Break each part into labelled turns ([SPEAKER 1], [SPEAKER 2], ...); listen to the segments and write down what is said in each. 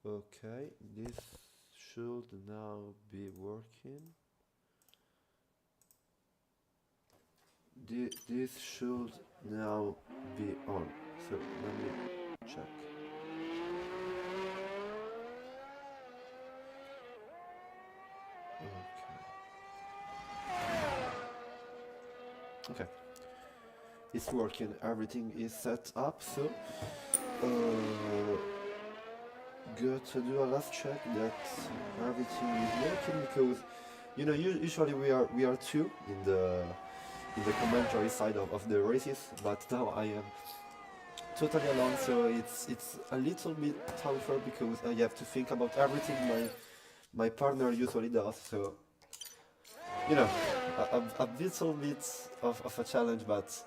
[SPEAKER 1] Okay, this should now be working. This should now be on. So let me check. Okay. Okay. It's working. Everything is set up. So good to do a last check that everything is working because usually we are two in the commentary side of the races, but now I am totally alone, so it's a little bit tougher because I have to think about everything my partner usually does. So you know, a little bit of a challenge, but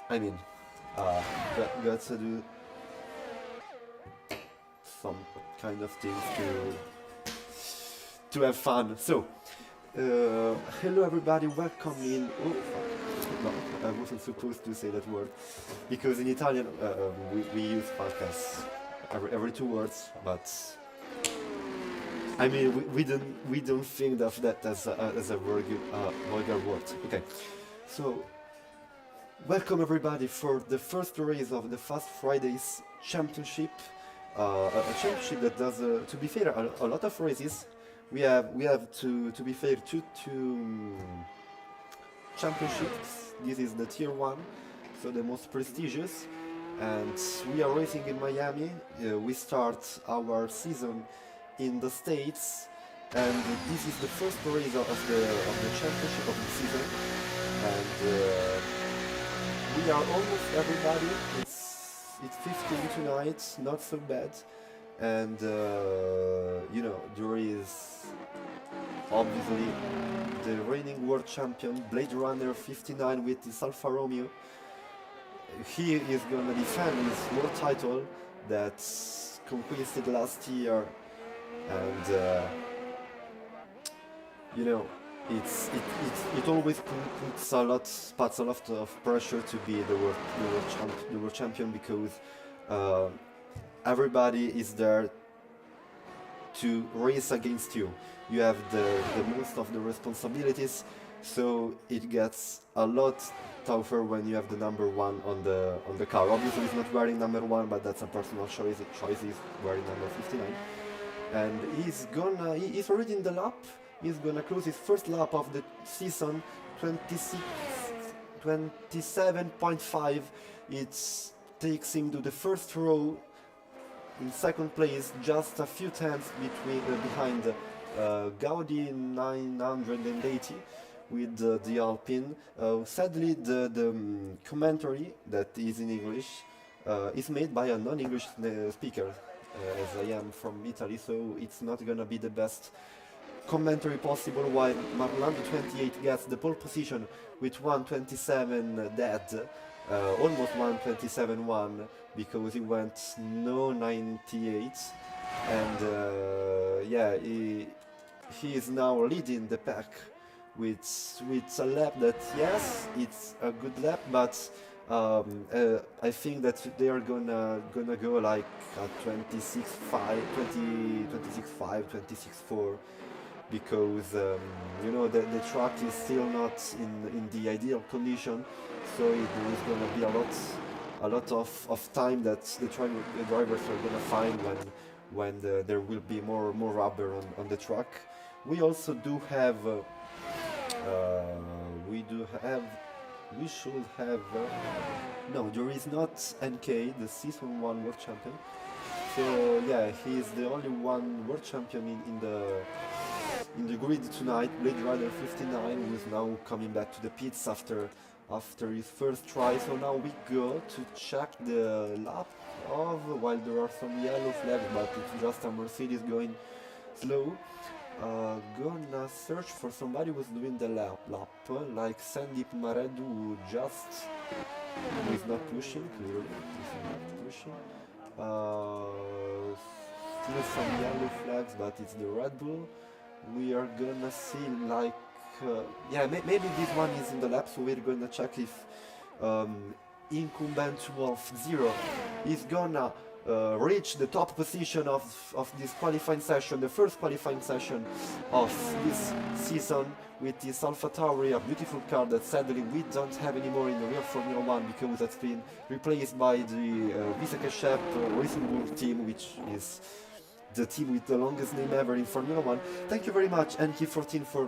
[SPEAKER 1] I mean, got to do some kind of things to have fun. So, hello everybody, welcome in. Oh, fuck. No, I wasn't supposed to say that word because in Italian we use podcast every two words, but I mean we don't think of that as a vulgar word. Okay, so welcome everybody for the first race of the Fast Fridays Championship. A championship that does, to be fair, a lot of races. We have to be fair, two championships. This is the tier one, so the most prestigious, and we are racing in Miami. We start our season in the States, and this is the first race of the championship of the season, and we are almost everybody. It's 15 tonight, not so bad, and there is obviously the reigning world champion Blade Runner 59 with his Alfa Romeo. He is gonna defend his world title that conquisted last year, and it always puts a lot of pressure to be the world champion because everybody is there to race against you. You have the most of the responsibilities, so it gets a lot tougher when you have the number one on the car. Obviously, he's not wearing number one, but that's a personal choice. He's wearing number 59, and he's already in the lap. He's gonna close his first lap of the season, 27.5. It takes him to the first row in second place, just a few tenths behind Gaudi 980 with the Alpine. Sadly, the commentary that is in English is made by a non-English speaker, as I am from Italy, so it's not gonna be the best commentary possible, while Marlando 28 gets the pole position with 127 dead, almost 127.1 because he went no 98, and he is now leading the pack with a lap that, yes, it's a good lap, but I think that they are gonna go like a 26.5, 26.5, 26.4. Because the track is still not in the ideal condition, so there is going to be a lot of time that the drivers are going to find when there will be more rubber on the track. We also do have we should have no, there is not NK, the season 1 world champion, so yeah, he is the only one world champion in the grid tonight. Blade Runner 59, who is now coming back to the pits after his first try. So now we go to check the lap while there are some yellow flags, but it's just a Mercedes going slow. Gonna search for somebody who's doing the lap, like Sandeep Maredu, who is not pushing, clearly, he's not pushing. Still some yellow flags, but it's the Red Bull. We are gonna see like, maybe this one is in the lap, so we're gonna check if incumbent Wolf 0 is gonna reach the top position of this qualifying session, the first qualifying session of this season with this AlphaTauri, a beautiful car that sadly we don't have anymore in the real Formula 1 because it's been replaced by the Viseke Shep Racing Bull team, which is the team with the longest name ever in Formula 1. Thank you very much, NK14, for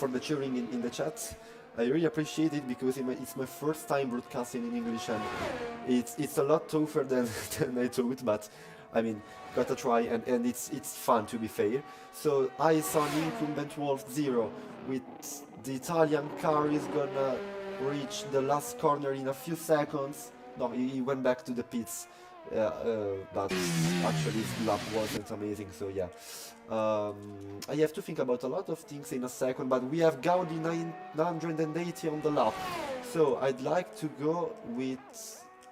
[SPEAKER 1] the cheering in the chat. I really appreciate it because it's my first time broadcasting in English, and it's a lot tougher than, than I thought, but I mean, gotta try, and it's fun, to be fair. So I saw an incumbent Wolf 0 with the Italian car is gonna reach the last corner in a few seconds. No, he went back to the pits, but actually his lap wasn't amazing, so yeah. I have to think about a lot of things in a second, but we have Gaudi 980 on the lap, so I'd like to go with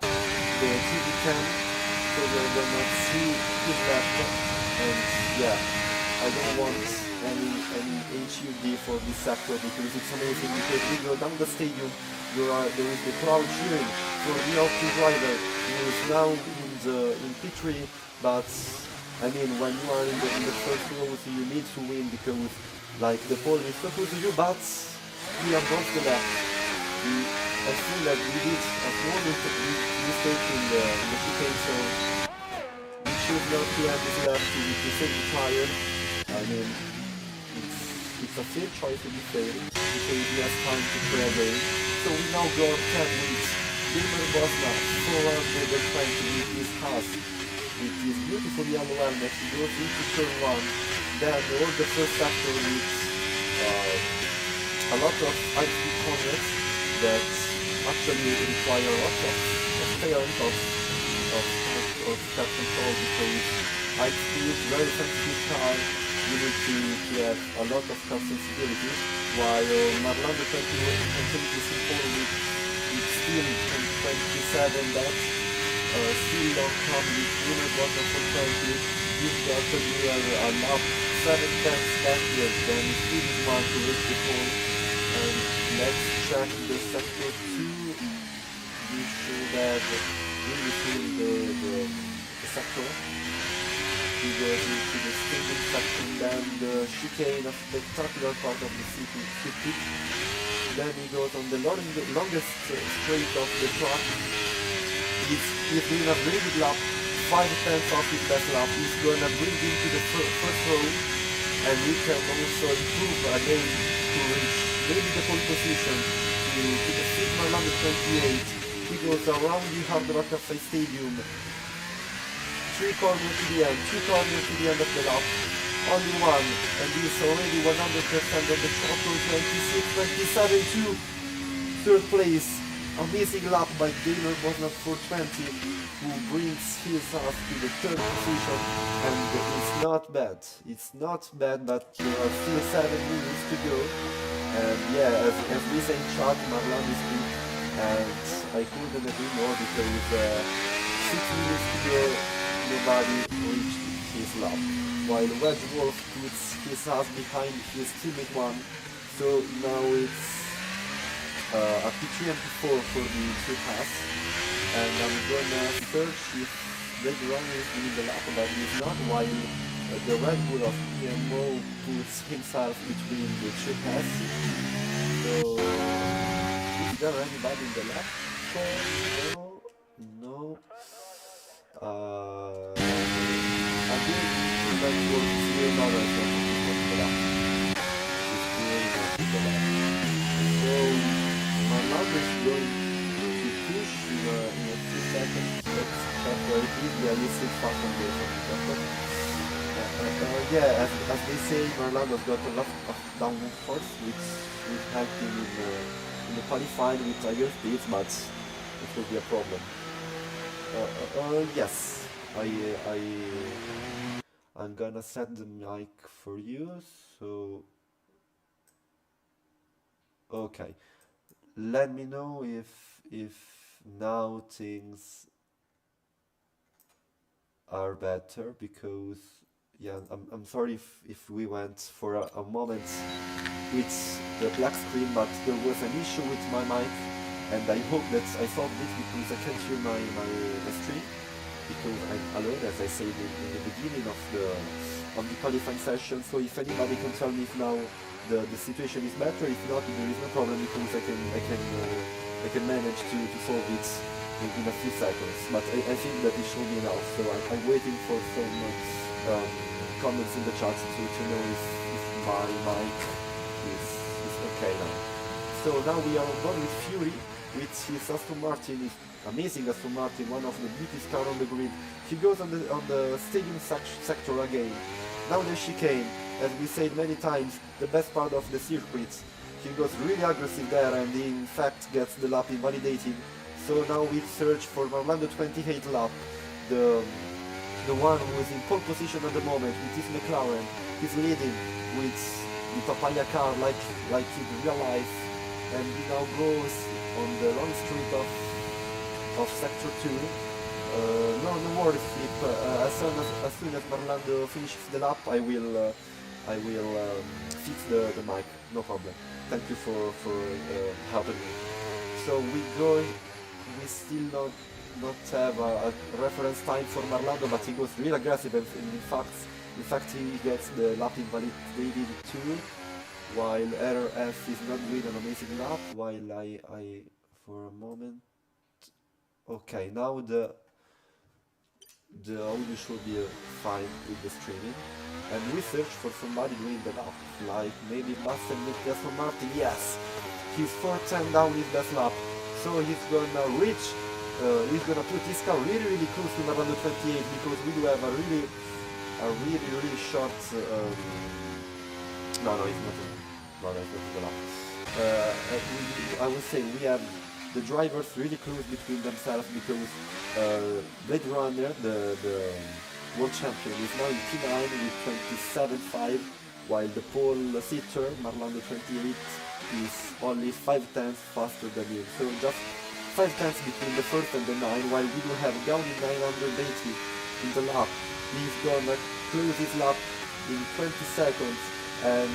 [SPEAKER 1] the TV cam, so we're gonna see his lap, and yeah, I don't want any HUD for this sector because it's amazing, because we go down the stadium, there is the crowd cheering for the LP driver who is now in P3, but I mean, when you are in the first row, so you need to win because, like, the pole is supposed to you, but we have lost the lap. I feel that we did a small mistake in the chicane, so we should not have this lap to save the tire. I mean, it's a fair choice to be fair, because he has time to prevail. So we now go on 10 with Wilmer Bosma, forward the trying to beat his Haas. With this beautiful yellow helmet, he goes into turn 1, then all the first sector with a lot of high-speed corners that actually require a lot of talent of step control, because high-speed, very sensitive car, you need to have a lot of car sensibility, while Marlando 20 is important with still 27 that still don't come with winner bottom for 20, you've got to do a lap 7 tenths backward, then speed is 1 to reach the pole, and let's check the sector 2, we should have really feel the sector, he goes into the staging section, then the chicane, a spectacular part of the city, then he goes on the longest straight of the track. He's doing a very good lap, 5 tenths off his best lap. He's gonna bring him to the first row, and we can also improve again to reach maybe the pole position to the Sigma number 28. He goes around the Hard Rock Cafe Stadium, 3 corners to the end, 2 corners to the end of the lap, only one, and he's already 100% on the throttle, 26, 27 to third place. Amazing lap by Gaynor Bosnat 420, who brings his ass to the third position, and it's not bad. It's not bad, but there are still 7 minutes to go. And yeah, as we say in chat, Marlan is good, and I couldn't agree more because 6 minutes to go, nobody reached his lap. While Wedge Wolf puts his ass behind his teammate one, so now it's a P3 and P4 for the 2 pass, and I'm gonna search if Red Runner is doing the lap, but he's not, while the Red Bull of PMO puts himself between the 2 pass. So is there anybody in the lap? No. I think Red Bull is still not in the lap. He's still not in the lap. So my mouth is going to push in a few seconds. Let's check where it is. Yeah, you see fast on the yeah, as they say, Marlando's got a lot of downward force, which will help him in the qualifying with higher speeds, but it will be a problem. Yes, I'm gonna set the mic for you, so okay. Let me know if now things are better, because yeah, I'm sorry if we went for a moment with the black screen, but there was an issue with my mic, and I hope that I solved it because I can't hear my stream. because I'm alone, as I said in the beginning of the qualifying session. So if anybody can tell me if now the situation is better, if not, there is no problem because I can manage to solve it in a few seconds. But I think that it should be enough. So I'm waiting for some comments in the chat to know if my mic is okay now. So now we are on board with Fury, which is Aston Martin, is amazing Aston Martin, one of the beautiest car on the grid. He goes on the stadium sector again. Now the chicane, as we said many times, the best part of the circuit. He goes really aggressive there and he in fact gets the lap invalidated. So now we search for Orlando 28 lap, the one who is in pole position at the moment with his McLaren. He's leading with the papaya car like in real life, and he now goes on the long street of sector 2. No worries, Flip. As soon as Orlando finishes the lap, I will fix the mic. No problem. Thank you for helping me. So we still not have a reference time for Marlando, but he goes real aggressive, and in fact he gets the lap invalidated too, while RF is not doing an amazing lap, while I for a moment. Okay, now the audio should be fine with the streaming, and we search for somebody doing the lap, like maybe Boston with Aston Martin. Yes, he's 4:10 down his best lap, so he's gonna reach. He's gonna put his car really close to Orlando 28 because we do have a really short. No, it's not. No, it's not the lap. I would say we have the drivers really close between themselves because Blade Runner, the world champion, is now in P9 with 27.5, while the pole sitter, Orlando 28, is only 5 tenths faster than him. So just 5 tenths between the first and the 9, while we do have Gowdy 980 in the lap. He's gonna close his lap in 20 seconds, and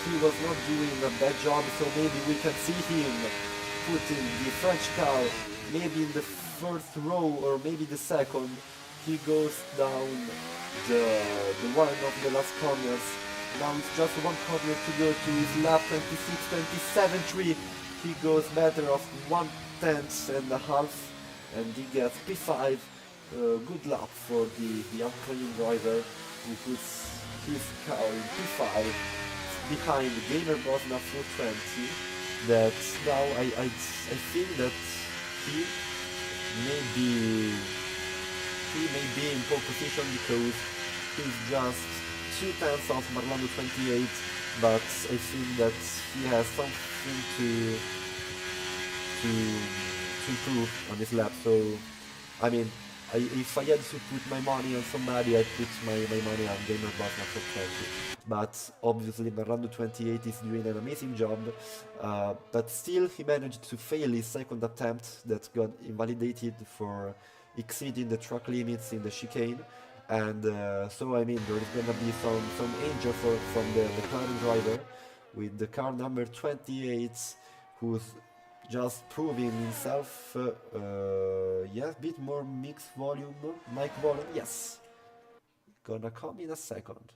[SPEAKER 1] he was not doing a bad job, so maybe we can see him putting the French car maybe in the first row or maybe the second. He goes down the one of the last corners. Now it's just one corner to go to his lap 26, 27.3. He goes better of 1/10.5 and he gets P5. Good lap for the upcoming driver who puts his car in P5 behind Gamer Bosna 420. That now I think that he may be in pole position because he's just 2 tenths of Orlando 28, but I think that he has something to improve on his lap. So I mean, if I had to put my money on somebody, I'd put my money on Gamer Bosna for 20. But obviously Orlando 28 is doing an amazing job, but still he managed to fail his second attempt that got invalidated for exceeding the track limits in the chicane. And so I mean there is gonna be some danger from the McLaren driver with the car number 28, who's just proving himself. Yeah, a bit more mixed volume, mic volume. Yes, gonna come in a second.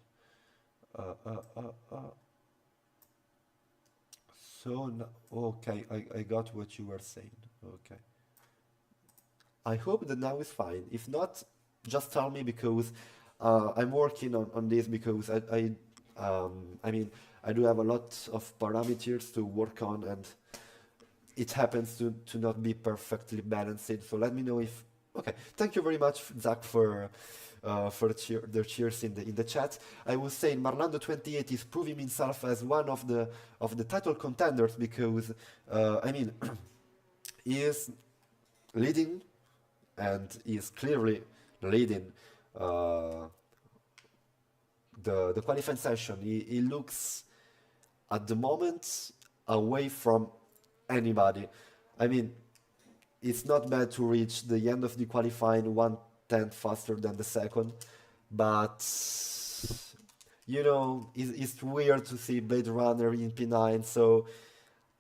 [SPEAKER 1] So okay, I got what you were saying. Okay, I hope that now is fine. If not, just tell me because I'm working on this because I mean I do have a lot of parameters to work on, and it happens to not be perfectly balanced. So let me know if. Okay, thank you very much, Zach, for the cheers in the chat. I would say Orlando 28 is proving himself as one of the title contenders because I mean he is leading and is clearly leading the qualifying session. He looks at the moment away from anybody. I mean, it's not bad to reach the end of the qualifying 1/10 faster than the second, but you know, it's weird to see Blade Runner in P9, so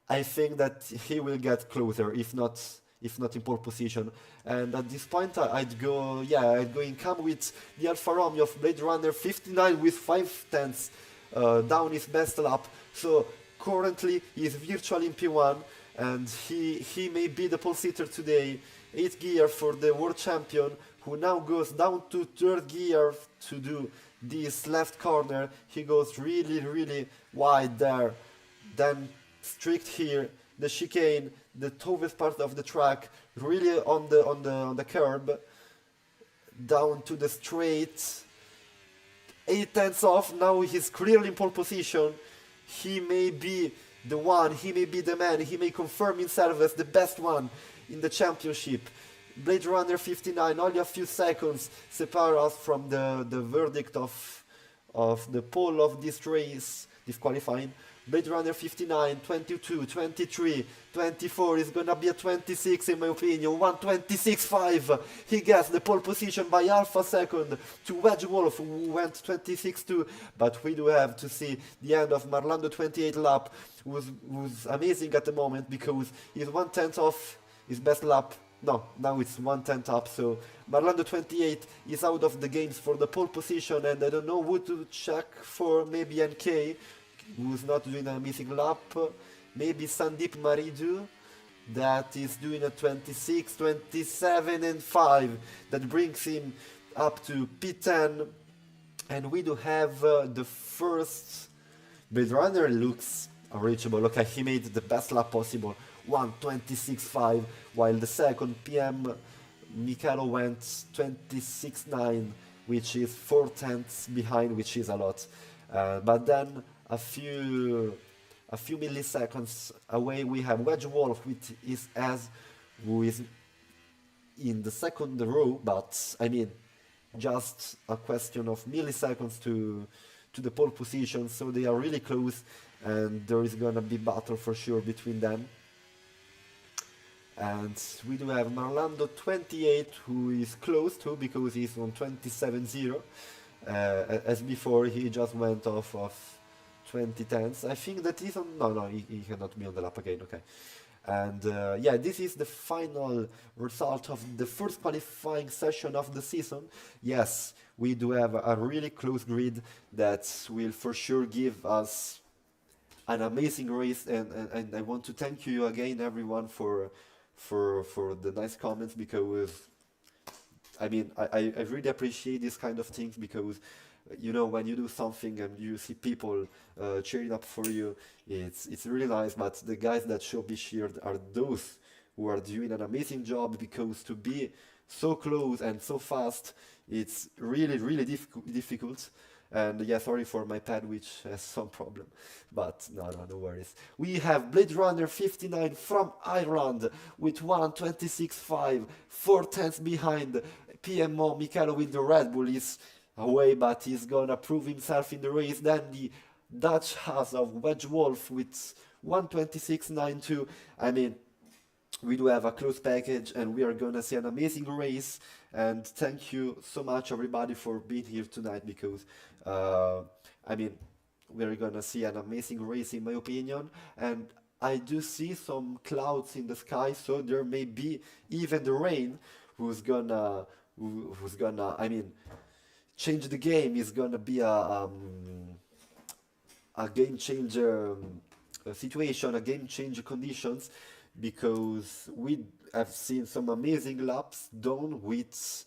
[SPEAKER 1] I think that he will get closer, if not if not in pole position. And at this point, I'd go in cam with the Alfa Romeo of Blade Runner 59 with 5 tenths down his best lap. So currently he's virtually in P1, and he may be the pole sitter today. 8th gear for the world champion, who now goes down to 3rd gear to do this left corner. He goes really, really wide there. Then strict here, the chicane, the toughest part of the track, really on the curb, down to the straight. 8 tenths off. Now he's clearly in pole position. He may be the one. He may be the man. He may confirm himself as the best one in the championship. Blade Runner 59, only a few seconds separate us from the verdict of the pole of this race, this qualifying. Blade Runner 59, 22, 23, 24 is gonna be a 26 in my opinion, 1:26.5. He gets the pole position by half a second to Wedge Wolf, who went 26.2, but we do have to see the end of Marlando 28 lap, who's amazing at the moment because he's 1/10 off his best lap. No, now it's 1/10 up, so Marlando 28 is out of the games for the pole position, and I don't know who to check for. Maybe NK, who's not doing an amazing lap. Maybe Sandeep Maridu, that is doing a 26, 27 and 5. That brings him up to P10. And we do have the first Blade Runner looks unreachable. Okay, he made the best lap possible, 1:26.5, while the second PM Mikalo went 26.9, which is 4 tenths behind, which is a lot. But then a few milliseconds away we have Wedge Wolf with his S, who is in the second row, but I mean just a question of milliseconds to the pole position, so they are really close, and there is gonna be battle for sure between them. And we do have Marlando 28, who is close to, because he's on 27.0. As before, he just went off of 20 tenths. I think that he's on... No, he cannot be on the lap again, okay. And yeah, this is the final result of the first qualifying session of the season. Yes, we do have a really close grid that will for sure give us an amazing race, and I want to thank you again, everyone, for the nice comments, because I mean, I really appreciate this kind of things, because you know, when you do something and you see people cheering up for you, it's really nice. But the guys that should be cheered are those who are doing an amazing job, because to be so close and so fast, it's really difficult. And yeah, sorry for my pad, which has some problem, but no worries. We have Blade Runner 59 from Ireland with 1:26.5, 4 tenths behind. PMO Mikalo with the Red Bull is away, but he's gonna prove himself in the race. Then the Dutch Haas of Wedge Wolf with 1:26.92. I mean, we do have a close package, and we are gonna see an amazing race. And thank you so much, everybody, for being here tonight, because I mean, we're gonna see an amazing race, in my opinion. And I do see some clouds in the sky, so there may be even the rain, who's gonna I mean, change the game. Is gonna be a game changer situation, a game changer conditions, because we have seen some amazing laps done with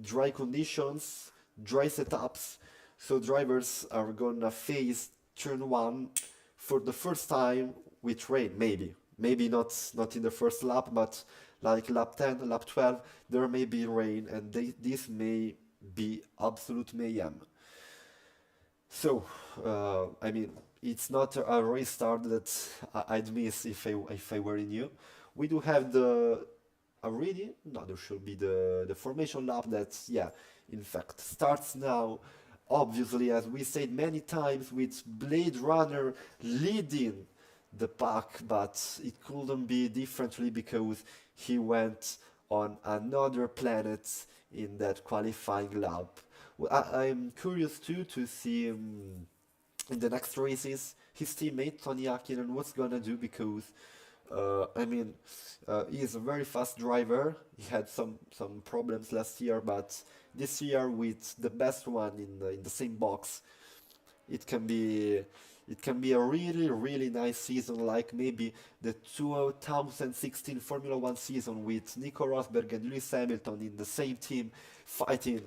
[SPEAKER 1] dry conditions, dry setups. So drivers are gonna face turn 1 for the first time with rain. Maybe not in the first lap, but like lap 10, lap 12, there may be rain, and this may be absolute mayhem. So, I mean, it's not a race start that I'd miss if I were in you. We do have there should be the formation lap that, yeah, in fact, starts now. Obviously, as we said many times, with Blade Runner leading the pack, but it couldn't be differently, because he went on another planet in that qualifying lap. I'm curious too to see in the next races his teammate Tony Akinen what's gonna do, because I mean, he is a very fast driver. He had some problems last year, but this year with the best one in the same box, it can be it can be a really nice season, like maybe the 2016 Formula One season with Nico Rosberg and Lewis Hamilton in the same team, fighting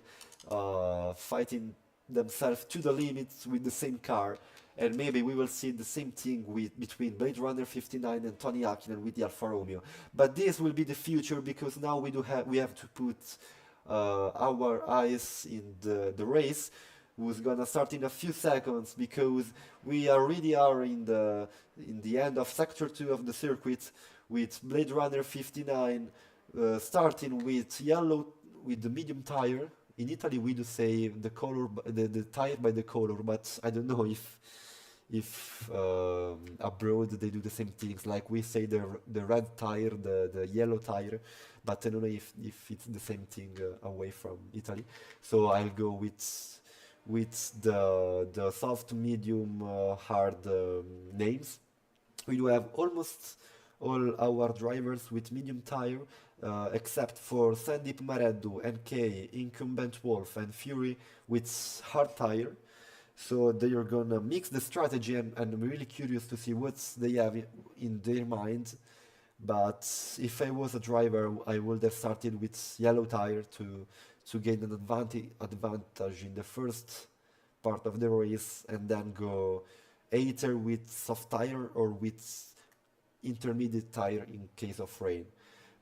[SPEAKER 1] fighting themselves to the limits with the same car. And maybe we will see the same thing with between Blade Runner 59 and Tony Hakkinen with the Alfa Romeo. But this will be the future because now we have to put our eyes in the race, who's gonna start in a few seconds because we already are in the end of sector 2 of the circuit with Blade Runner 59 starting with yellow with the medium tire. In Italy we do say the color the tire by the color, but I don't know if abroad they do the same things, like we say the red tire, the yellow tire, but I don't know if it's the same thing away from Italy. So I'll go with the soft, medium, hard names. We do have almost all our drivers with medium tire, except for Sandeep Mareddu, NK, Incumbent Wolf, and Fury with hard tire. So they are gonna mix the strategy, and I'm really curious to see what they have in their mind. But if I was a driver, I would have started with yellow tire to gain an advantage in the first part of the race, and then go either with soft tire or with intermediate tire in case of rain.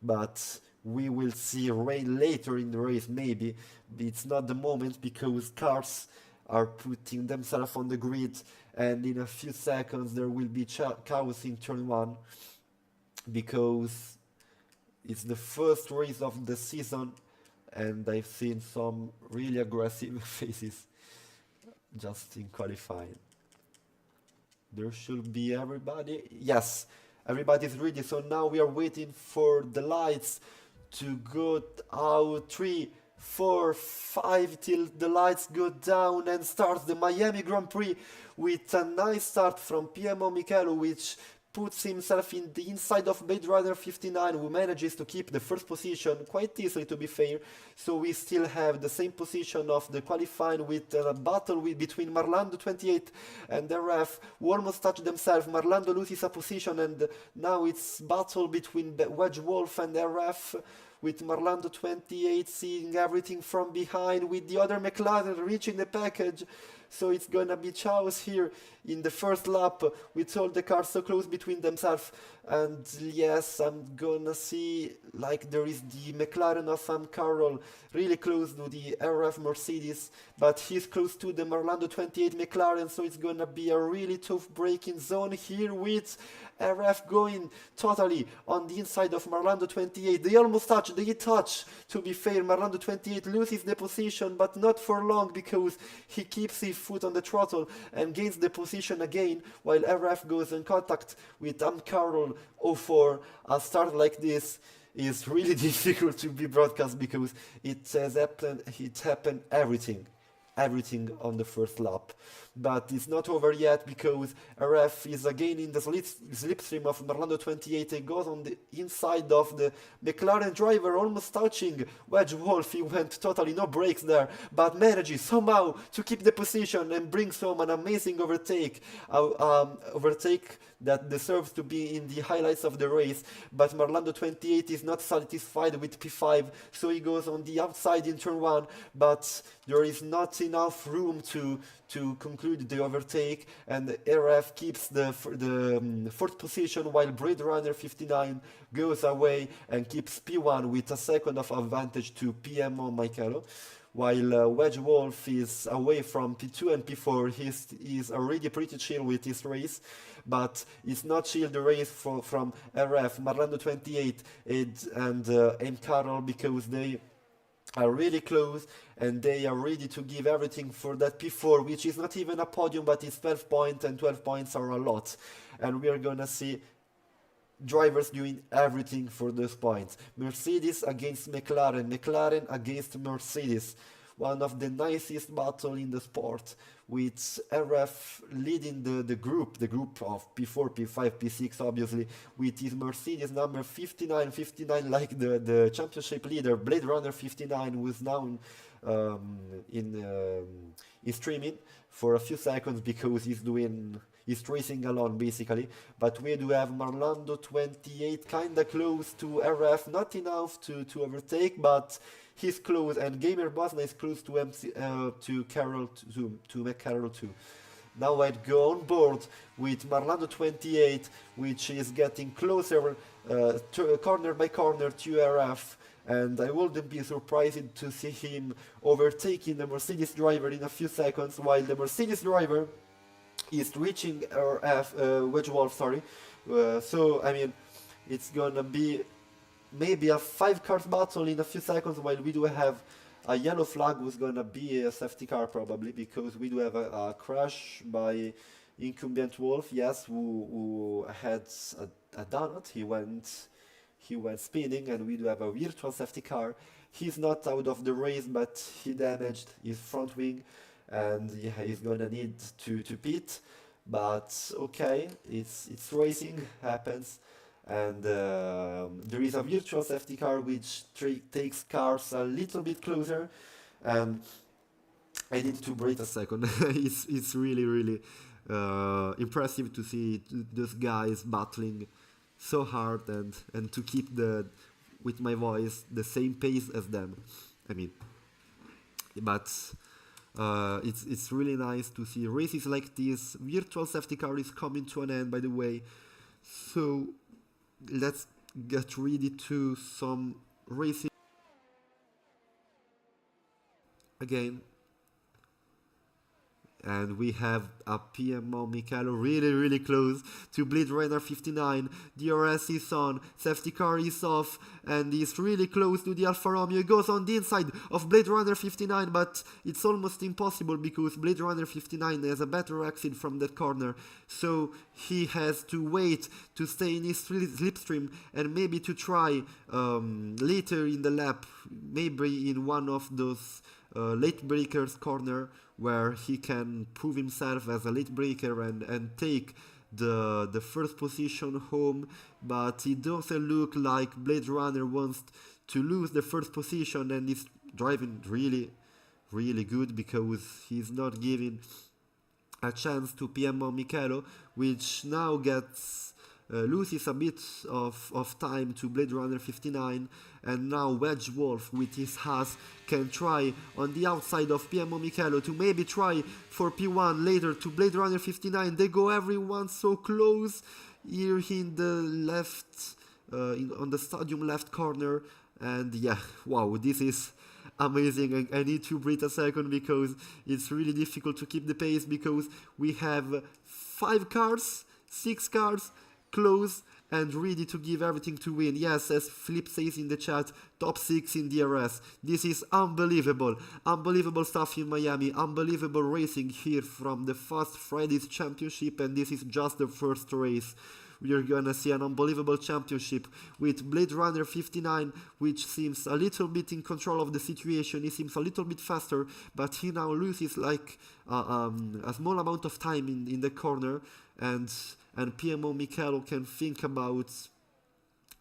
[SPEAKER 1] But we will see rain later in the race, maybe. It's not the moment because cars are putting themselves on the grid, and in a few seconds there will be chaos in turn 1 because it's the first race of the season, and I've seen some really aggressive faces just in qualifying. There should be everybody. Yes, everybody's ready. So now we are waiting for the lights to go out. 3, 4, 5 till the lights go down and starts the Miami Grand Prix with a nice start from PMO Michelo, which puts himself in the inside of Blade Runner 59, who manages to keep the first position quite easily, to be fair. So we still have the same position of the qualifying with a battle between Marlando 28 and the ref, who almost touch themselves. Marlando loses a position, and now it's battle between the Wedge Wolf and the ref, with Marlando 28 seeing everything from behind, with the other McLaren reaching the package. So it's gonna be chaos here in the first lap with all the cars so close between themselves. And yes, I'm gonna see like there is the McLaren of Sam Carroll really close to the RF Mercedes, but he's close to the Marlando 28 McLaren, so it's gonna be a really tough braking zone here with RF going totally on the inside of Marlando 28. They almost touch, they touch. To be fair, Marlando 28 loses the position, but not for long because he keeps his foot on the throttle and gains the position again, while RF goes in contact with Carroll 04. A start like this is really difficult to be broadcast because it happened everything on the first lap. But it's not over yet because RF is again in the slipstream of Marlando 28 and goes on the inside of the McLaren driver, almost touching Wedge Wolf. He went totally no brakes there, but manages somehow to keep the position and brings home an amazing overtake. Overtake that deserves to be in the highlights of the race, but Marlando 28 is not satisfied with P5, so he goes on the outside in turn 1, but there is not enough room to conclude the overtake, and RF keeps the fourth position, while Blade Runner 59 goes away and keeps P1 with a second of advantage to PMO Michaelo. While Wedge Wolf is away from P2 and P4, he's already pretty chill with his race, but it's not chill the race from RF, Marlando 28 and M. Carroll, because they are really close and they are ready to give everything for that P4, which is not even a podium, but it's 12 points, and 12 points are a lot. And we are gonna see drivers doing everything for those points. Mercedes against McLaren, McLaren against Mercedes, one of the nicest battle in the sport, with RF leading the group of P4, P5, P6, obviously, with his Mercedes number 59, 59, like the championship leader, Blade Runner 59, who is now in streaming for a few seconds because he's racing alone basically. But we do have Marlando 28 kinda close to RF, not enough to overtake, but he's close, and Gamer Bosna is close to to Carol to McCarroll too. Now I'd go on board with Marlando 28, which is getting closer corner by corner to RF, and I wouldn't be surprised to see him overtaking the Mercedes driver in a few seconds, while the Mercedes driver is reaching RF, Wedge Wolf, sorry. So, I mean, it's gonna be maybe a 5 cars battle in a few seconds, while we do have a yellow flag who's gonna be a safety car probably, because we do have a crash by Incumbent Wolf, yes, who had a donut. He went spinning, and we do have a virtual safety car. He's not out of the race, but he damaged his front wing, and yeah, he's gonna need to pit. But okay, it's racing, happens, and there is a virtual safety car which takes cars a little bit closer, and I need to breathe a second. It's really impressive to see those guys battling so hard, and to keep with my voice the same pace as them. I mean, but it's really nice to see races like this. Virtual safety car is coming to an end, by the way, so let's get ready to some racing again. And we have a PMO Mikhailo really close to Blade Runner 59. DRS is on, safety car is off, and he's really close to the Alfa Romeo. He goes on the inside of Blade Runner 59, but it's almost impossible because Blade Runner 59 has a better exit from that corner. So he has to wait to stay in his slipstream, and maybe to try later in the lap, maybe in one of those late breakers corner, where he can prove himself as a late breaker and take the first position home. But it doesn't look like Blade Runner wants to lose the first position, and is driving really good, because he's not giving a chance to PMO Mikhailo, which now loses a bit of time to Blade Runner 59, and now Wedge Wolf with his Haas can try on the outside of PMO Mikhailo to maybe try for P1 later to Blade Runner 59. They go everyone so close here in the left, on the stadium left corner, and yeah, wow, this is amazing. I need to breathe a second, because it's really difficult to keep the pace, because we have 6 cars close and ready to give everything to win. Yes, as Flip says in the chat, top 6 in DRS. This is unbelievable stuff in Miami, unbelievable racing here from the FastFridays championship, and this is just the first race. We are gonna see an unbelievable championship with Blade Runner 59, which seems a little bit in control of the situation. He seems a little bit faster, but he now loses like a small amount of time in the corner, and PMO Mikhailo can think about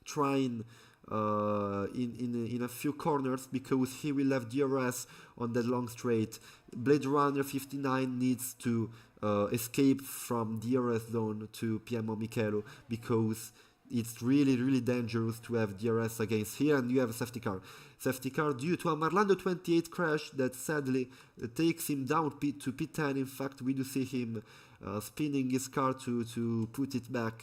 [SPEAKER 1] trying in a few corners, because he will have DRS on that long straight. Blade Runner 59 needs to escape from DRS zone to PMO Mikhailo, because it's really dangerous to have DRS against here, and you have a safety car due to a Marlando 28 crash that sadly takes him down to P10. In fact, we do see him spinning his car to put it back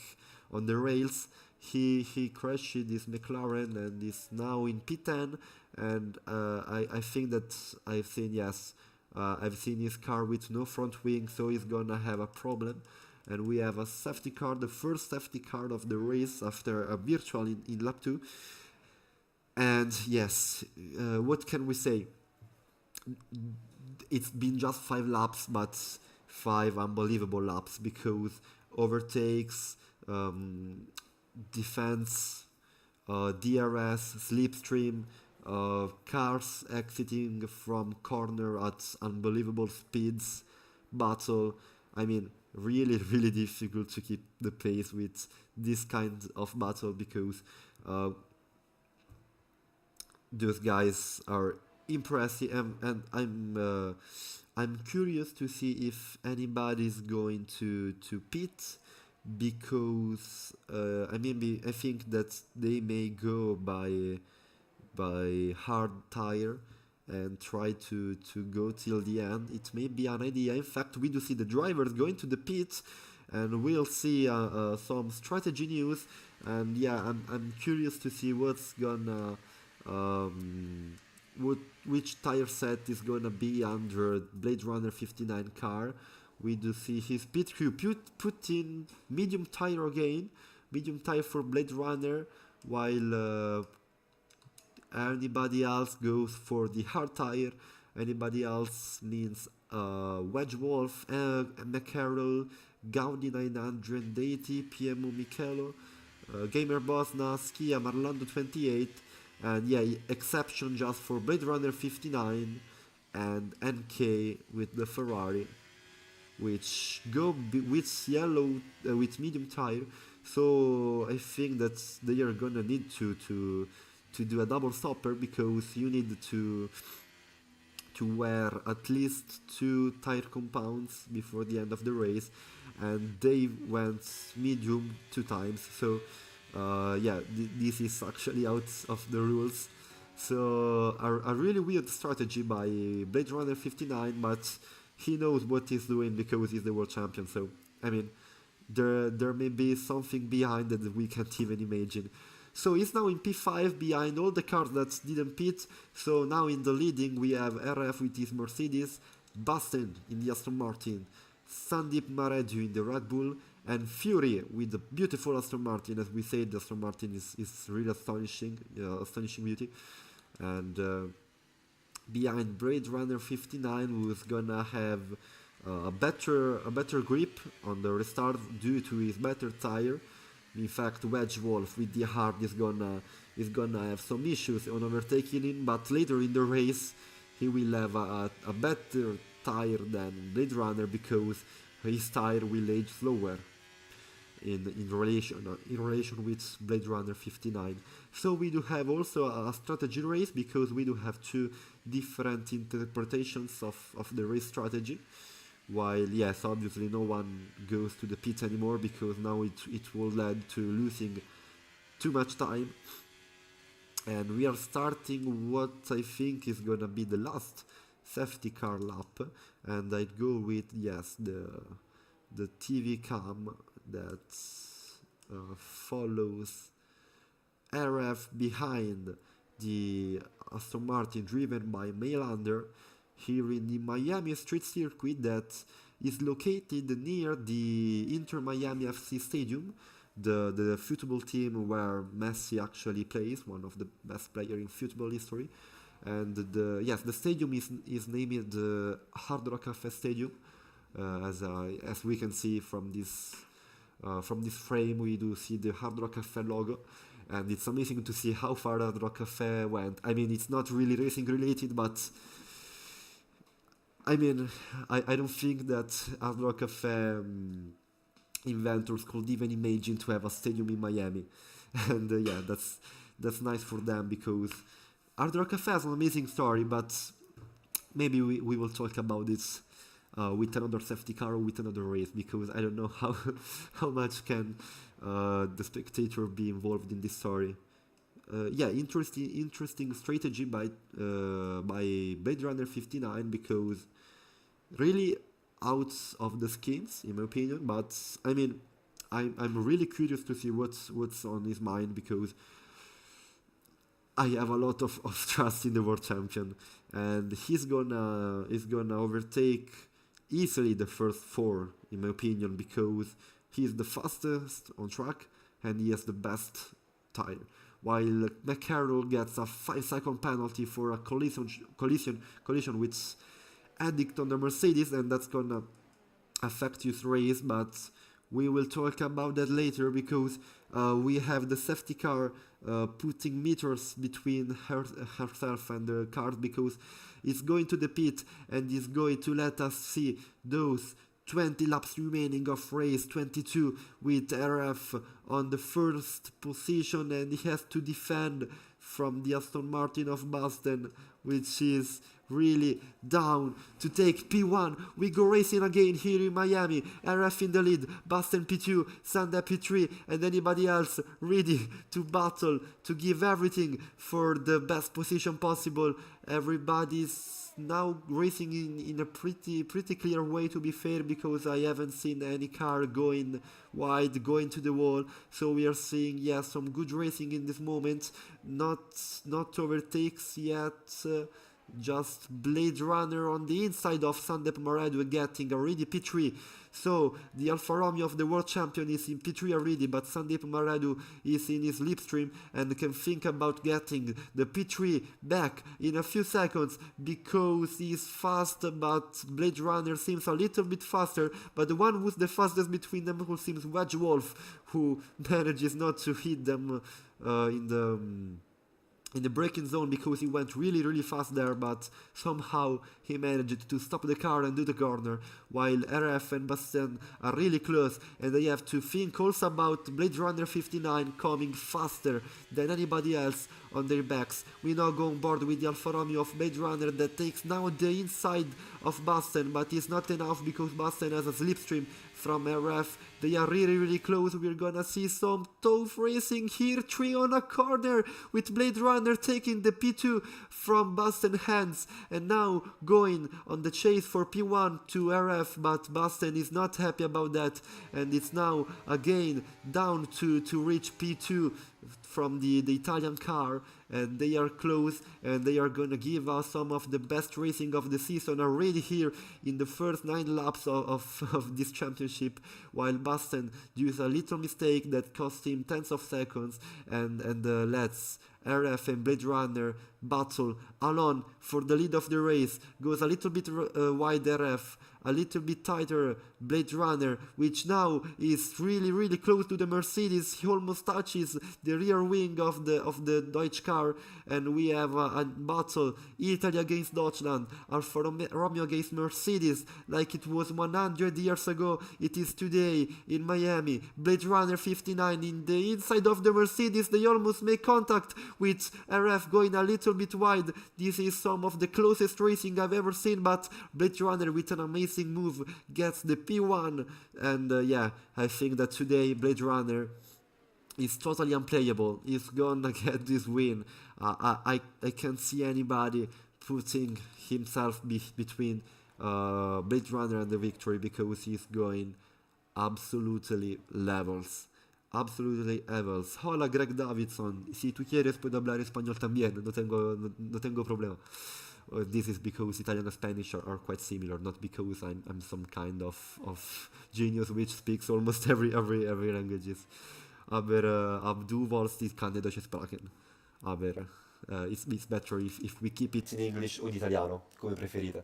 [SPEAKER 1] on the rails. He crashed his McLaren and is now in P10, and I think that I've seen his car with no front wing, so he's gonna have a problem. And we have a safety car, the first safety car of the race after a virtual in lap 2. And yes, what can we say? It's been just 5 laps, but 5 unbelievable laps, because overtakes, defense, DRS, slipstream, cars exiting from corner at unbelievable speeds, battle. I mean, really, really difficult to keep the pace with this kind of battle because uh, those guys are impressive, and I'm curious to see if anybody's going to pit because I think that they may go by hard tire and try to go till the end. It may be an idea. In fact, we do see the drivers going to the pit, and we'll see some strategy news. And yeah, I'm curious to see what's gonna um, what which tire set is gonna be under Blade Runner 59 car. We do see his pit crew put in medium tire again, medium tire for Blade Runner, while anybody else goes for the hard tire. Anybody else means Wedge Wolf, McCarroll, Gaudi 980, PMO Michelo, Gamer Boss, Skia, Marlando 28, and yeah, exception just for Blade Runner 59 and NK with the Ferrari, which with yellow with medium tire. So I think that they are gonna need to do a double stopper because you need to wear at least 2 tire compounds before the end of the race, and they went medium 2 times. So yeah, this is actually out of the rules. So a really weird strategy by Blade Runner 59, but he knows what he's doing because he's the world champion. So I mean, there may be something behind it that we can't even imagine. So he's now in P5 behind all the cars that didn't pit. So now in the leading we have RF with his Mercedes, Basten in the Aston Martin, Sandeep Maredu in the Red Bull, and Fury with the beautiful Aston Martin. As we said, the Aston Martin is really astonishing, astonishing beauty. And behind Blade Runner 59, who's gonna have a better grip on the restart due to his better tire. In fact, Wedge Wolf with the hard is gonna have some issues on overtaking him, but later in the race he will have a better tire than Blade Runner because his tire will age slower in relation with Blade Runner 59. So we do have also a strategy race because we do have 2 different interpretations of the race strategy. While yes, obviously no one goes to the pit anymore because now it will lead to losing too much time. And we are starting what I think is gonna be the last safety car lap, and I'd go with yes the TV cam that follows RF behind the Aston Martin driven by Mailander here in the Miami street circuit that is located near the Inter Miami FC Stadium, the football team where Messi actually plays, one of the best players in football history. And the stadium is named the Hard Rock Cafe Stadium, as we can see from this frame. We do see the Hard Rock Cafe logo, and it's amazing to see how far Hard Rock Cafe went. I mean, it's not really racing related, but I mean, I don't think that Hard Rock Cafe inventors could even imagine to have a stadium in Miami, and yeah, that's nice for them because Hard Rock Cafe has an amazing story, but maybe we will talk about this with another safety car or with another race because I don't know how much can the spectator be involved in this story. Yeah, interesting strategy by Blade Runner 59 because really out of the skins in my opinion. But I mean, I'm really curious to see what's on his mind because I have a lot of trust in the world champion, and he's gonna overtake easily the first 4 in my opinion because he's the fastest on track and he has the best tire. While McCarroll gets a 5-second penalty for a collision with Addict on the Mercedes, and that's gonna affect his race. But we will talk about that later, because we have the safety car putting meters between herself and the car, because it's going to the pit and is going to let us see those 20 laps remaining of race 22, with RF on the first position, and he has to defend from the Aston Martin of Boston, which is really down to take P1. We go racing again here in Miami. RF in the lead, Boston P2, Sanda P3, and anybody else ready to battle, to give everything for the best position possible. Everybody's now racing in a pretty clear way, to be fair, because I haven't seen any car going wide, going to the wall. So we are seeing, yeah, some good racing in this moment. Not overtakes yet. Just Blade Runner on the inside of Sandep Maredu getting already P3. So the Alfa Romeo of the world champion is in P3 already, but Sandip Maredu is in his slipstream and can think about getting the P3 back in a few seconds, because he's fast, but Blade Runner seems a little bit faster. But the one who's the fastest between them who seems Wedge Wolf, who manages not to hit them in the braking zone, because he went really fast there, but somehow he managed to stop the car and do the corner, while RF and Bastien are really close, and they have to think also about Blade Runner 59 coming faster than anybody else on their backs. We now go on board with the Alfa Romeo of Blade Runner that takes now the inside of Bastien, but it's not enough because Bastien has a slipstream from RF. They are really close. We're gonna see some tough racing here. 3 on a corner, with Blade Runner taking the P2 from Bastien hands, and now going on the chase for P1 to RF, but Bastien is not happy about that, and it's now again down to reach P2 from the Italian car, and they are close, and they are gonna give us some of the best racing of the season already here in the first 9 laps of this championship, while Bastien does a little mistake that cost him tens of seconds, and lets RF and Blade Runner battle alone for the lead of the race. Goes a little bit wide RF, a little bit tighter Blade Runner, which now is really close to the Mercedes. He almost touches the rear wing of the Deutsch car, and we have a battle, Italy against Deutschland, Alfa Romeo against Mercedes, like it was 100 years ago. It is today in Miami. Blade Runner 59 in the inside of the Mercedes. They almost make contact, with RF going a little bit wide. This is some of the closest racing I've ever seen, but Blade Runner with an amazing move gets the P1, and yeah, I think that today Blade Runner is totally unplayable. He's gonna get this win. I can't see anybody putting himself between Blade Runner and the victory, because he's going absolutely levels. Absolutely levels. Hola Greg Davidson. Si tú quieres puedo hablar español también. No tengo problema. This is because Italian and Spanish are quite similar, not because I'm some kind of genius which speaks almost every languages. Aber du wolltest, ich kann Deutsch sprechen. Aber it's better if we keep it in English or Italiano, come preferite.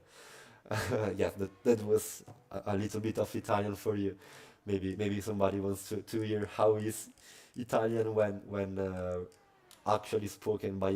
[SPEAKER 1] Yeah, that was a little bit of Italian for you. Maybe somebody wants to hear how is Italian when actually spoken by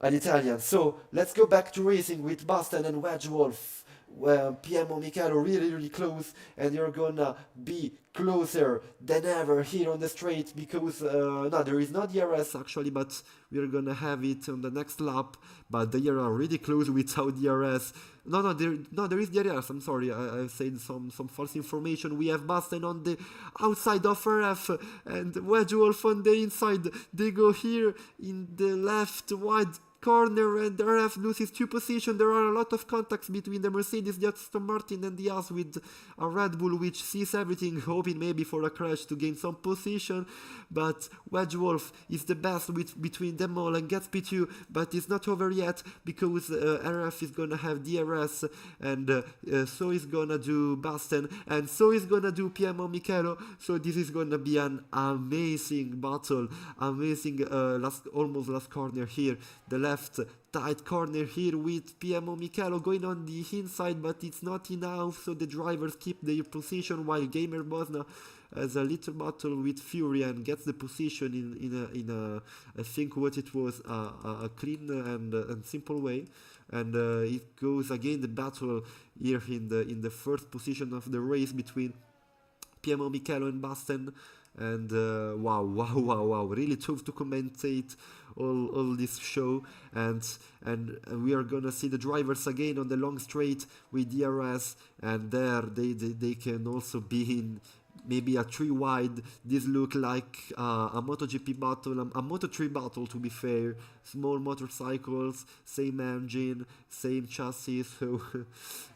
[SPEAKER 1] an Italian. So let's go back to racing with Bastien and Wedge Wolf. Piemo Michelo really close, and you're gonna be closer than ever here on the straight, because no, there is not DRS actually, but we're gonna have it on the next lap. But they are really close without DRS. There is DRS. I'm sorry, I said some false information. We have Bastien on the outside of RF and Wedge Wolf on the inside. They go here in the left wide corner, and the RF loses 2 positions. There are a lot of contacts between the Mercedes, the Aston Martin, and the Haas, with a Red Bull which sees everything, hoping maybe for a crash to gain some position. But Wedge Wolf is the best between them all and gets P2, but it's not over yet, because RF is gonna have DRS, and so is gonna do Bastien, and so is gonna do Piemo Michelo. So this is gonna be an amazing battle, amazing almost last corner here. The left tight corner here with PMO Michelo going on the inside, but it's not enough, so the drivers keep their position while Gamer Bosna has a little battle with Fury and gets the position in a I think what it was a clean and simple way. And it goes again the battle here in the first position of the race between PMO Michelo and Basten. And wow, really tough to commentate all this show. And we are gonna see the drivers again on the long straight with DRS, and there they can also be in maybe a 3 wide. This look like a MotoGP battle, a Moto3 battle to be fair. Small motorcycles, same engine, same chassis, so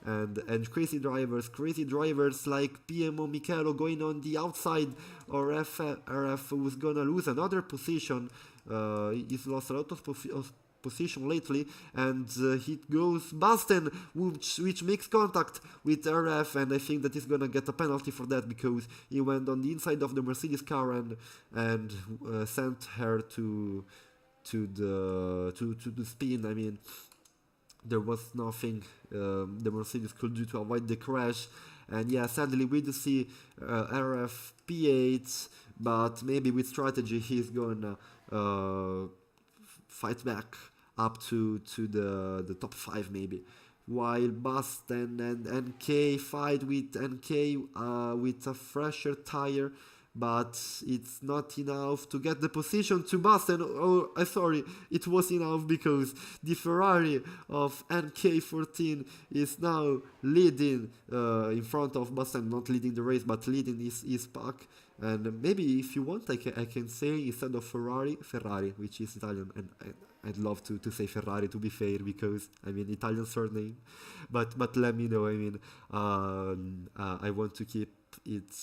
[SPEAKER 1] and crazy drivers like PMO Michelo going on the outside, or RF was gonna lose another position. He's lost a lot of position lately, and he goes Basten, which makes contact with RF, and I think that he's gonna get a penalty for that because he went on the inside of the Mercedes car and sent her to the spin. I mean, there was nothing the Mercedes could do to avoid the crash. And yeah, sadly we do see RF P8, but maybe with strategy he's gonna fight back up to the top 5 maybe. While Basten and NK fight with NK with a fresher tire, but it's not enough to get the position to Basten. Oh, sorry, it was enough because the Ferrari of NK14 is now leading in front of Basten, not leading the race, but leading his pack. And maybe if you want, I can say instead of Ferrari, which is Italian, and I'd love to say Ferrari to be fair, because I mean Italian surname, but let me know. I mean, I want to keep it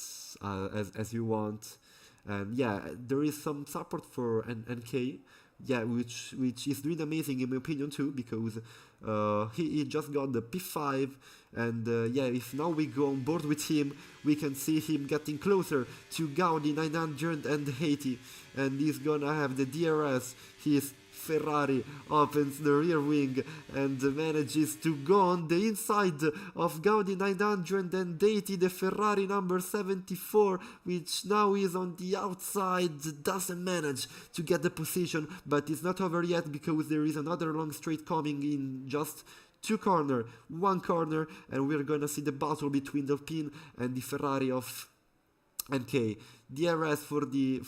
[SPEAKER 1] as you want, and yeah, there is some support for NK, yeah, which is doing amazing in my opinion too, because he just got the P5, and yeah, if now we go on board with him, we can see him getting closer to Gaudi 980, and he's gonna have the DRS. His Ferrari opens the rear wing and manages to go on the inside of Gaudi 980, the Ferrari number 74, which now is on the outside, doesn't manage to get the position, but it's not over yet because there is another long straight coming in just one corner, and we're gonna see the battle between the Alpine and the Ferrari of NK. DRS for the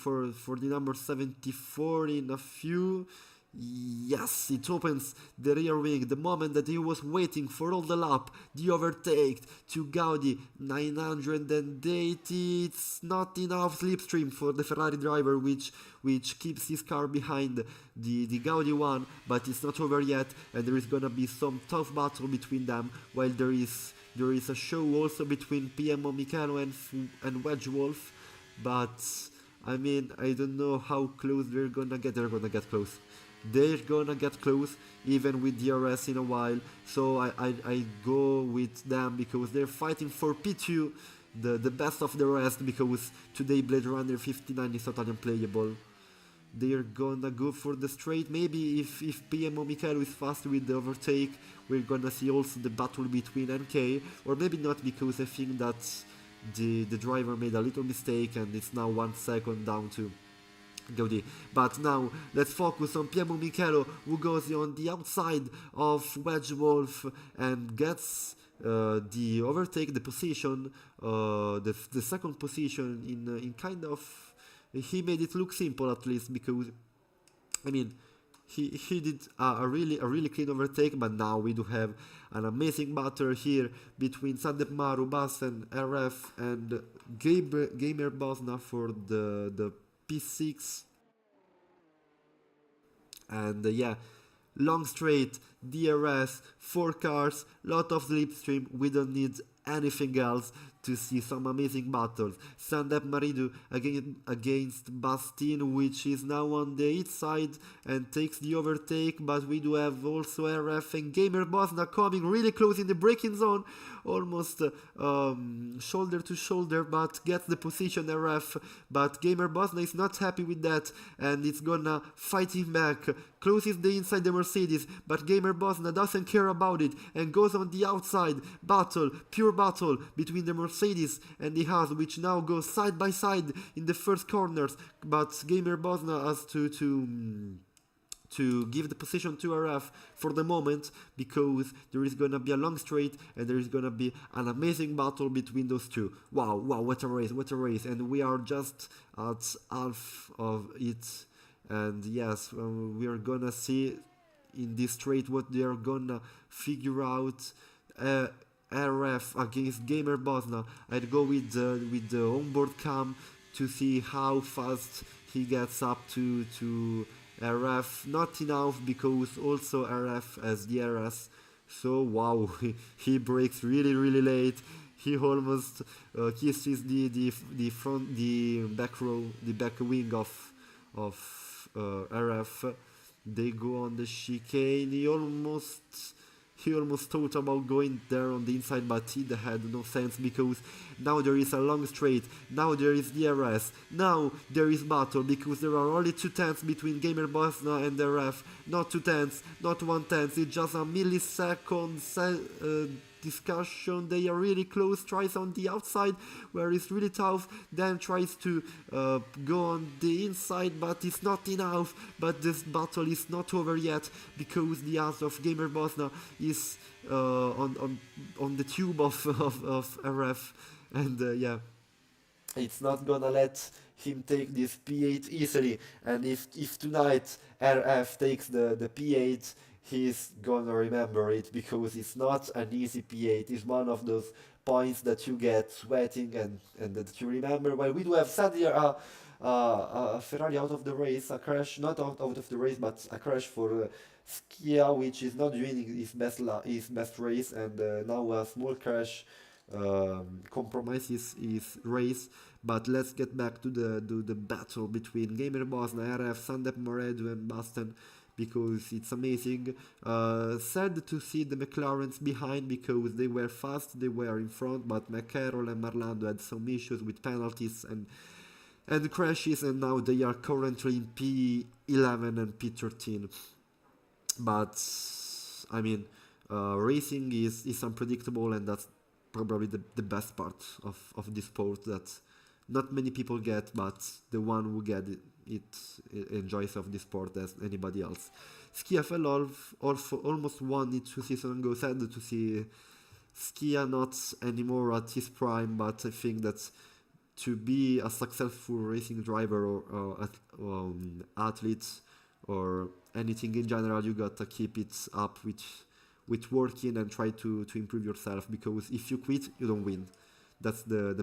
[SPEAKER 1] number 74 in a few. Yes, it opens the rear wing, the moment that he was waiting for all the lap, the overtake to Gaudi 980. It's not enough slipstream for the Ferrari driver, which keeps his car behind the Gaudi one, but it's not over yet, and there is gonna be some tough battle between them, while there is a show also between PMO Michelo and Wedge Wolf, but I mean, I don't know how close they're gonna get. They're gonna get close. They're gonna get close, even with DRS in a while, so I go with them because they're fighting for P2, the best of the rest, because today Blade Runner 59 is totally unplayable. They're gonna go for the straight. Maybe if PMO Michelo is fast with the overtake, we're gonna see also the battle between NK, or maybe not, because I think that the driver made a little mistake and it's now 1 second down to Gaudi. But now let's focus on PMO Michelo, who goes on the outside of Wedge Wolf and gets the overtake, the position, the second position in kind of. He made it look simple at least, because I mean he did a really clean overtake, but now we do have an amazing battle here between Sadep Maru, Basten, RF, and Gamer Bosna for the P6. And yeah, long straight, DRS, 4 cars, lot of slipstream. We don't need anything else to see some amazing battles. Sandep Maridu against Bastin, which is now on the east side and takes the overtake, but we do have also RF and Gamer Bosna coming really close in the braking zone, almost shoulder to shoulder, but gets the position RF, but Gamer Bosna is not happy with that, and it's gonna fight him back, closes the inside the Mercedes, but Gamer Bosna doesn't care about it and goes on the outside. Battle, pure battle between the Mercedes and the Haas, which now goes side by side in the first corners, but Gamer Bosna has to give the position to RF for the moment, because there is gonna be a long straight and there is gonna be an amazing battle between those two. Wow, what a race, and we are just at half of it, and yes, we are gonna see in this straight what they are gonna figure out. RF against Gamer Bosna. I'd go with the onboard cam to see how fast he gets up to RF. Not enough, because also RF has the RS. So wow, he brakes really late. He almost kisses the back wing of RF. They go on the chicane. He almost thought about going there on the inside, but it had no sense, because now there is a long straight, now there is DRS, now there is battle, because there are only 2 tenths between Gamer Bosna and the ref, not 2 tenths, not 1 tenth, it's just a millisecond discussion. They are really close, tries on the outside where it's really tough, then tries to go on the inside, but it's not enough. But this battle is not over yet, because the ass of Gamer Bosna is on the tube of RF, and yeah, it's not gonna let him take this P8 easily. And if tonight RF takes the P8, he's gonna remember it, because it's not an easy P8. It's one of those points that you get sweating and that you remember. Well, we do have sadly a Ferrari out of the race, a crash, not out of the race, but a crash for Skia, which is not doing his best race, and now a small crash compromises his race. But let's get back to the battle between Gamer Bosna, RF, Sandep Moredu and Basten, because it's amazing. Sad to see the McLarens behind, because they were fast, they were in front, but McCarroll and Marlando had some issues with penalties and crashes, and now they are currently in P11 and P13. But I mean, racing is unpredictable, and that's probably the best part of this sport that not many people get, but the one who get it enjoys of this sport as anybody else. Skia fell off, almost won it 2 seasons ago. Sad to see Skia not anymore at his prime, but I think that to be a successful racing driver or athlete or anything in general, you gotta keep it up with working and try to improve yourself, because if you quit, you don't win. That's the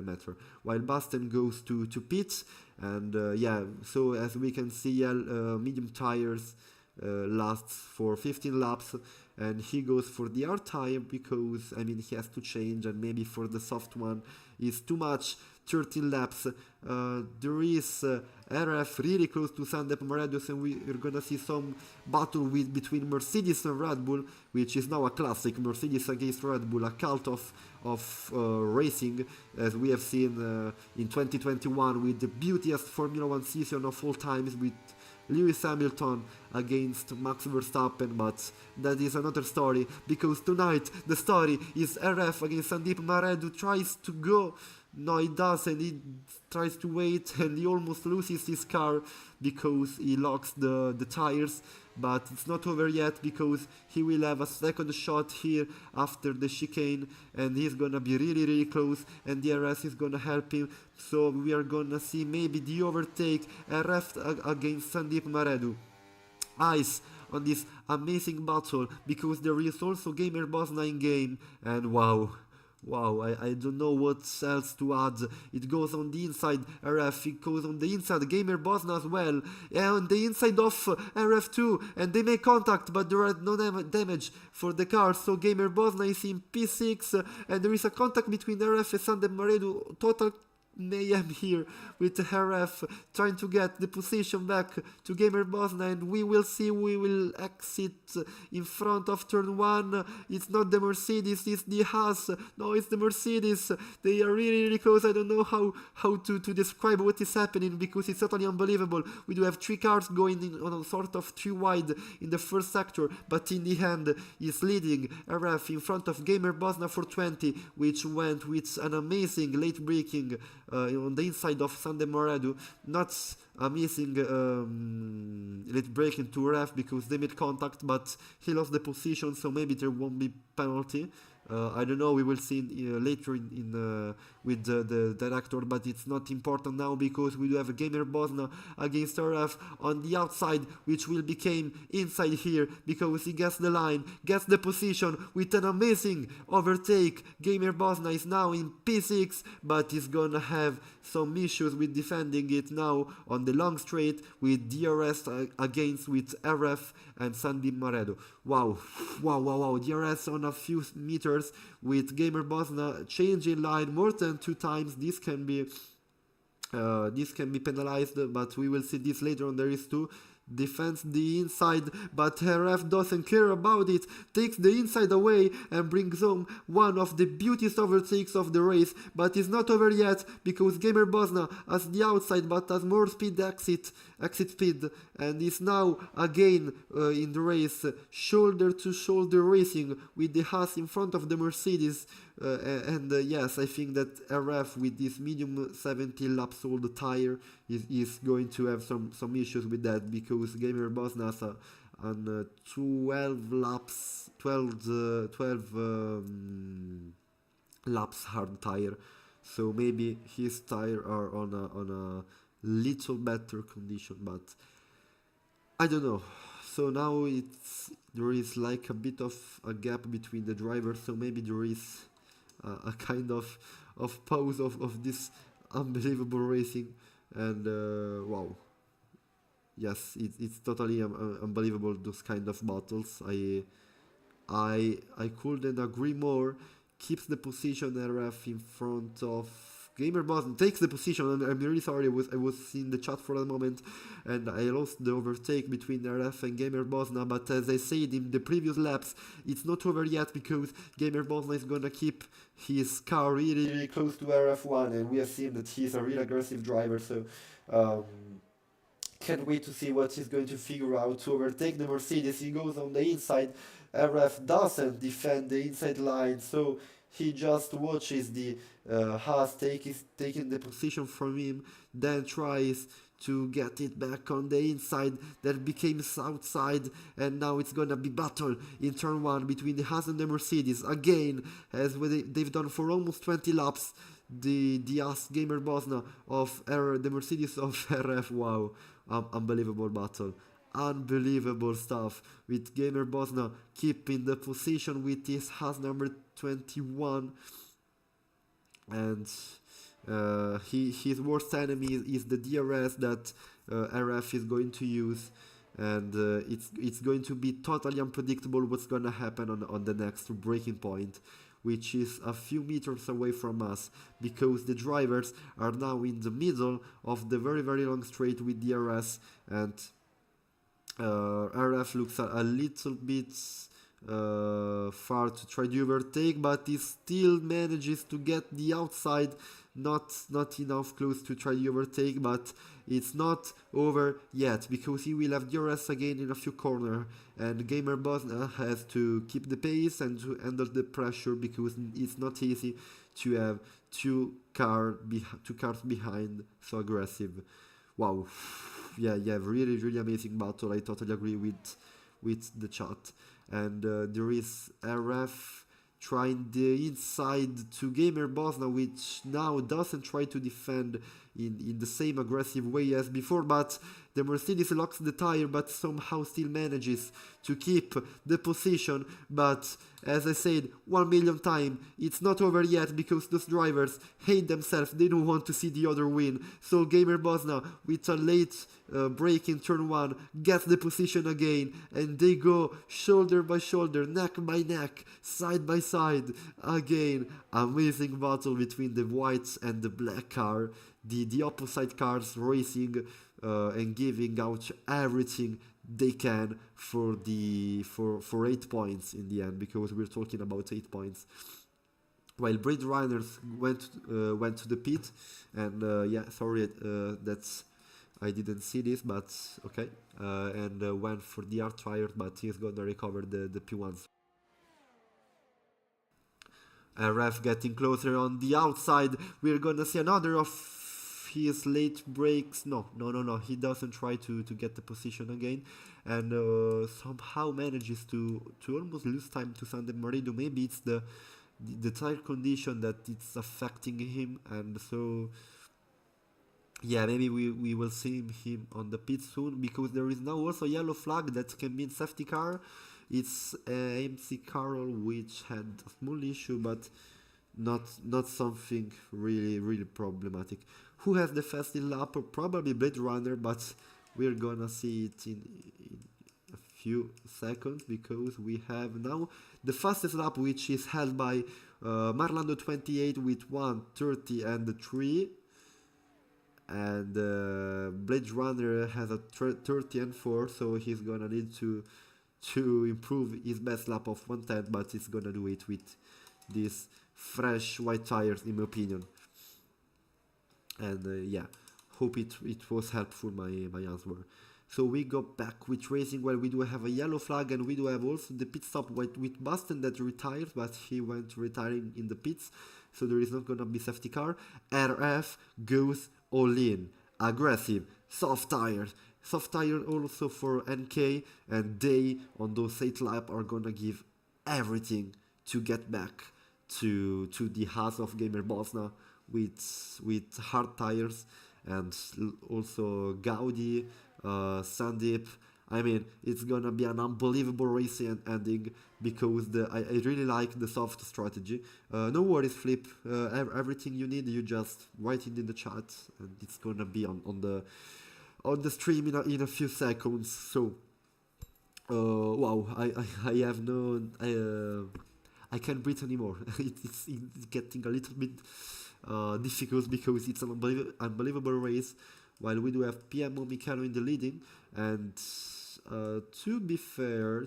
[SPEAKER 1] matter. While Basten goes to pit, and yeah, so as we can see, medium tires lasts for 15 laps, and he goes for the hard tire, because I mean he has to change, and maybe for the soft one is too much. 13 laps. There is RF really close to Sandep Moredos, and we're gonna see some battle between Mercedes and Red Bull, which is now a classic. Mercedes against Red Bull, a cult of racing, as we have seen in 2021 with the beautiest Formula 1 season of all times, with Lewis Hamilton against Max Verstappen. But that is another story, because tonight the story is RF against Sandeep Maredu. Tries to go, no he doesn't, he tries to wait, and he almost loses his car because he locks the tires. But it's not over yet, because he will have a second shot here after the chicane, and he's gonna be really close, and the RS is gonna help him. So we are gonna see maybe the overtake, RF against Sandeep Maredu. Eyes on this amazing battle, because there is also Gamer Bosna in game, and wow, Wow, I don't know what else to add. It goes on the inside RF, it goes on the inside Gamer Bosna as well, and on the inside of RF2, and they make contact, but there are no damage for the car, so Gamer Bosna is in P6, and there is a contact between RF and Sande Maredu, total mayhem here with RF trying to get the position back to Gamer Bosna, and we will see, we will exit in front of turn 1. It's not the Mercedes, it's the Haas. No, it's the Mercedes. They are really close. I don't know how to describe what is happening, because it's totally unbelievable. We do have 3 cars going in on a sort of 3 wide in the first sector, but in the end is leading RF in front of Gamer Bosna for 20, which went with an amazing late braking on the inside of Sande Maredu. Not amazing late braking to RF because they made contact, but he lost the position, so maybe there won't be penalty. I don't know, we will see later with the director, but it's not important now because we do have a Gamer Bosna against RF on the outside, which will become inside here because he gets the line, gets the position with an amazing overtake. Gamer Bosna is now in P6, but he's gonna have some issues with defending it now on the long straight with DRS against with RF and Sande Maredu. Wow, DRS on a few meters with Gamer Bosna changing line more than 2 times. This can be penalized, but we will see this later on. There is 2. Defends the inside, but RF doesn't care about it, takes the inside away and brings home one of the beautiest overtakes of the race, but it's not over yet because Gamer Bosna has the outside but has more speed exit speed, and is now again in the race, shoulder to shoulder racing with the Haas in front of the Mercedes. Yes, I think that RF with this medium 70 laps old tire is going to have some issues with that, because Gamer Bosna has on 12 laps hard tire, so maybe his tire are on a little better condition, but I don't know. So now there is like a bit of a gap between the drivers, so maybe there is a kind of pause of this unbelievable racing, and wow, yes, it's totally unbelievable, those kind of battles. I couldn't agree more. Keeps the position RF in front of Gamer Bosna, takes the position, and I'm really sorry, I was in the chat for a moment and I lost the overtake between RF and Gamer Bosna, but as I said in the previous laps, it's not over yet because Gamer Bosna is gonna keep his car really close to RF1, and we have seen that he's a really aggressive driver, so can't wait to see what he's going to figure out to overtake the Mercedes. He goes on the inside, RF doesn't defend the inside line, so he just watches the Haas taking the position from him, then tries to get it back on the inside, that became outside, and now it's gonna be battle in turn 1 between the Haas and the Mercedes, again, as they've done for almost 20 laps, the Haas Gamer Bosna of the Mercedes of RF. Wow, unbelievable battle. Unbelievable stuff, with Gamer Bosna keeping the position with his Haas number 21, and his worst enemy is the DRS that RF is going to use, and it's going to be totally unpredictable what's gonna happen on the next breaking point, which is a few meters away from us, because the drivers are now in the middle of the very long straight with DRS, and RF looks a little bit far to try to overtake, but he still manages to get the outside, not enough close to try to overtake, but it's not over yet because he will have DRS again in a few corners, and Gamer Bosna has to keep the pace and to handle the pressure, because it's not easy to have two cars behind so aggressive. Wow. Yeah, really amazing battle. I totally agree with the chat. And there is RF trying the inside to Gamer Bosna, which now doesn't try to defend in the same aggressive way as before, but the Mercedes locks the tire, but somehow still manages to keep the position, but as I said 1 million times, it's not over yet because those drivers hate themselves, they don't want to see the other win. So Gamer Bosna, with a late break in turn 1, gets the position again, and they go shoulder by shoulder, neck by neck, side by side again. Amazing battle between the white and the black car, the opposite cars racing and giving out everything they can for 8 points in the end, because we're talking about 8 points. While Blade Runners went to the pit, and yeah, sorry, that's I didn't see this, but okay, and went for the hard tires, but he's gonna recover the P1s. Ref getting closer on the outside. We're gonna see another of his late breaks. No, he doesn't try to get the position again, and somehow manages to almost lose time to Sandy Marido. Maybe it's the tire condition that it's affecting him, and so yeah, maybe we will see him on the pit soon, because there is now also a yellow flag that can mean safety car. It's MC Carroll, which had a small issue, but not something really problematic. Who has the fastest lap? Probably Blade Runner, but we're gonna see it in a few seconds, because we have now the fastest lap, which is held by Marlando 28 with 1:30 and 3, and Blade Runner has a 30 and 4, so he's gonna need to improve his best lap of 1:10, but he's gonna do it with these fresh white tires, in my opinion. And yeah, hope it was helpful, my answer. So we go back with racing. Well, we do have a yellow flag, and we do have also the pit stop with Boston that retires, but he went retiring in the pits, so there is not gonna be safety car. RF goes all in, aggressive, soft tires also for NK, and they on those 8 laps are gonna give everything to get back to the house of Gamer Bosna with hard tires, and also Gaudi, Sandeep. I mean, it's gonna be an unbelievable race ending, because I really like the soft strategy. No worries, Flip. Everything you need, you just write it in the chat, and it's gonna be on the stream in a few seconds. So, wow, I have no, I can't breathe anymore. it's getting a little bit difficult, because it's an unbelievable race. While we do have PMO Mikalo in the leading, and to be fair,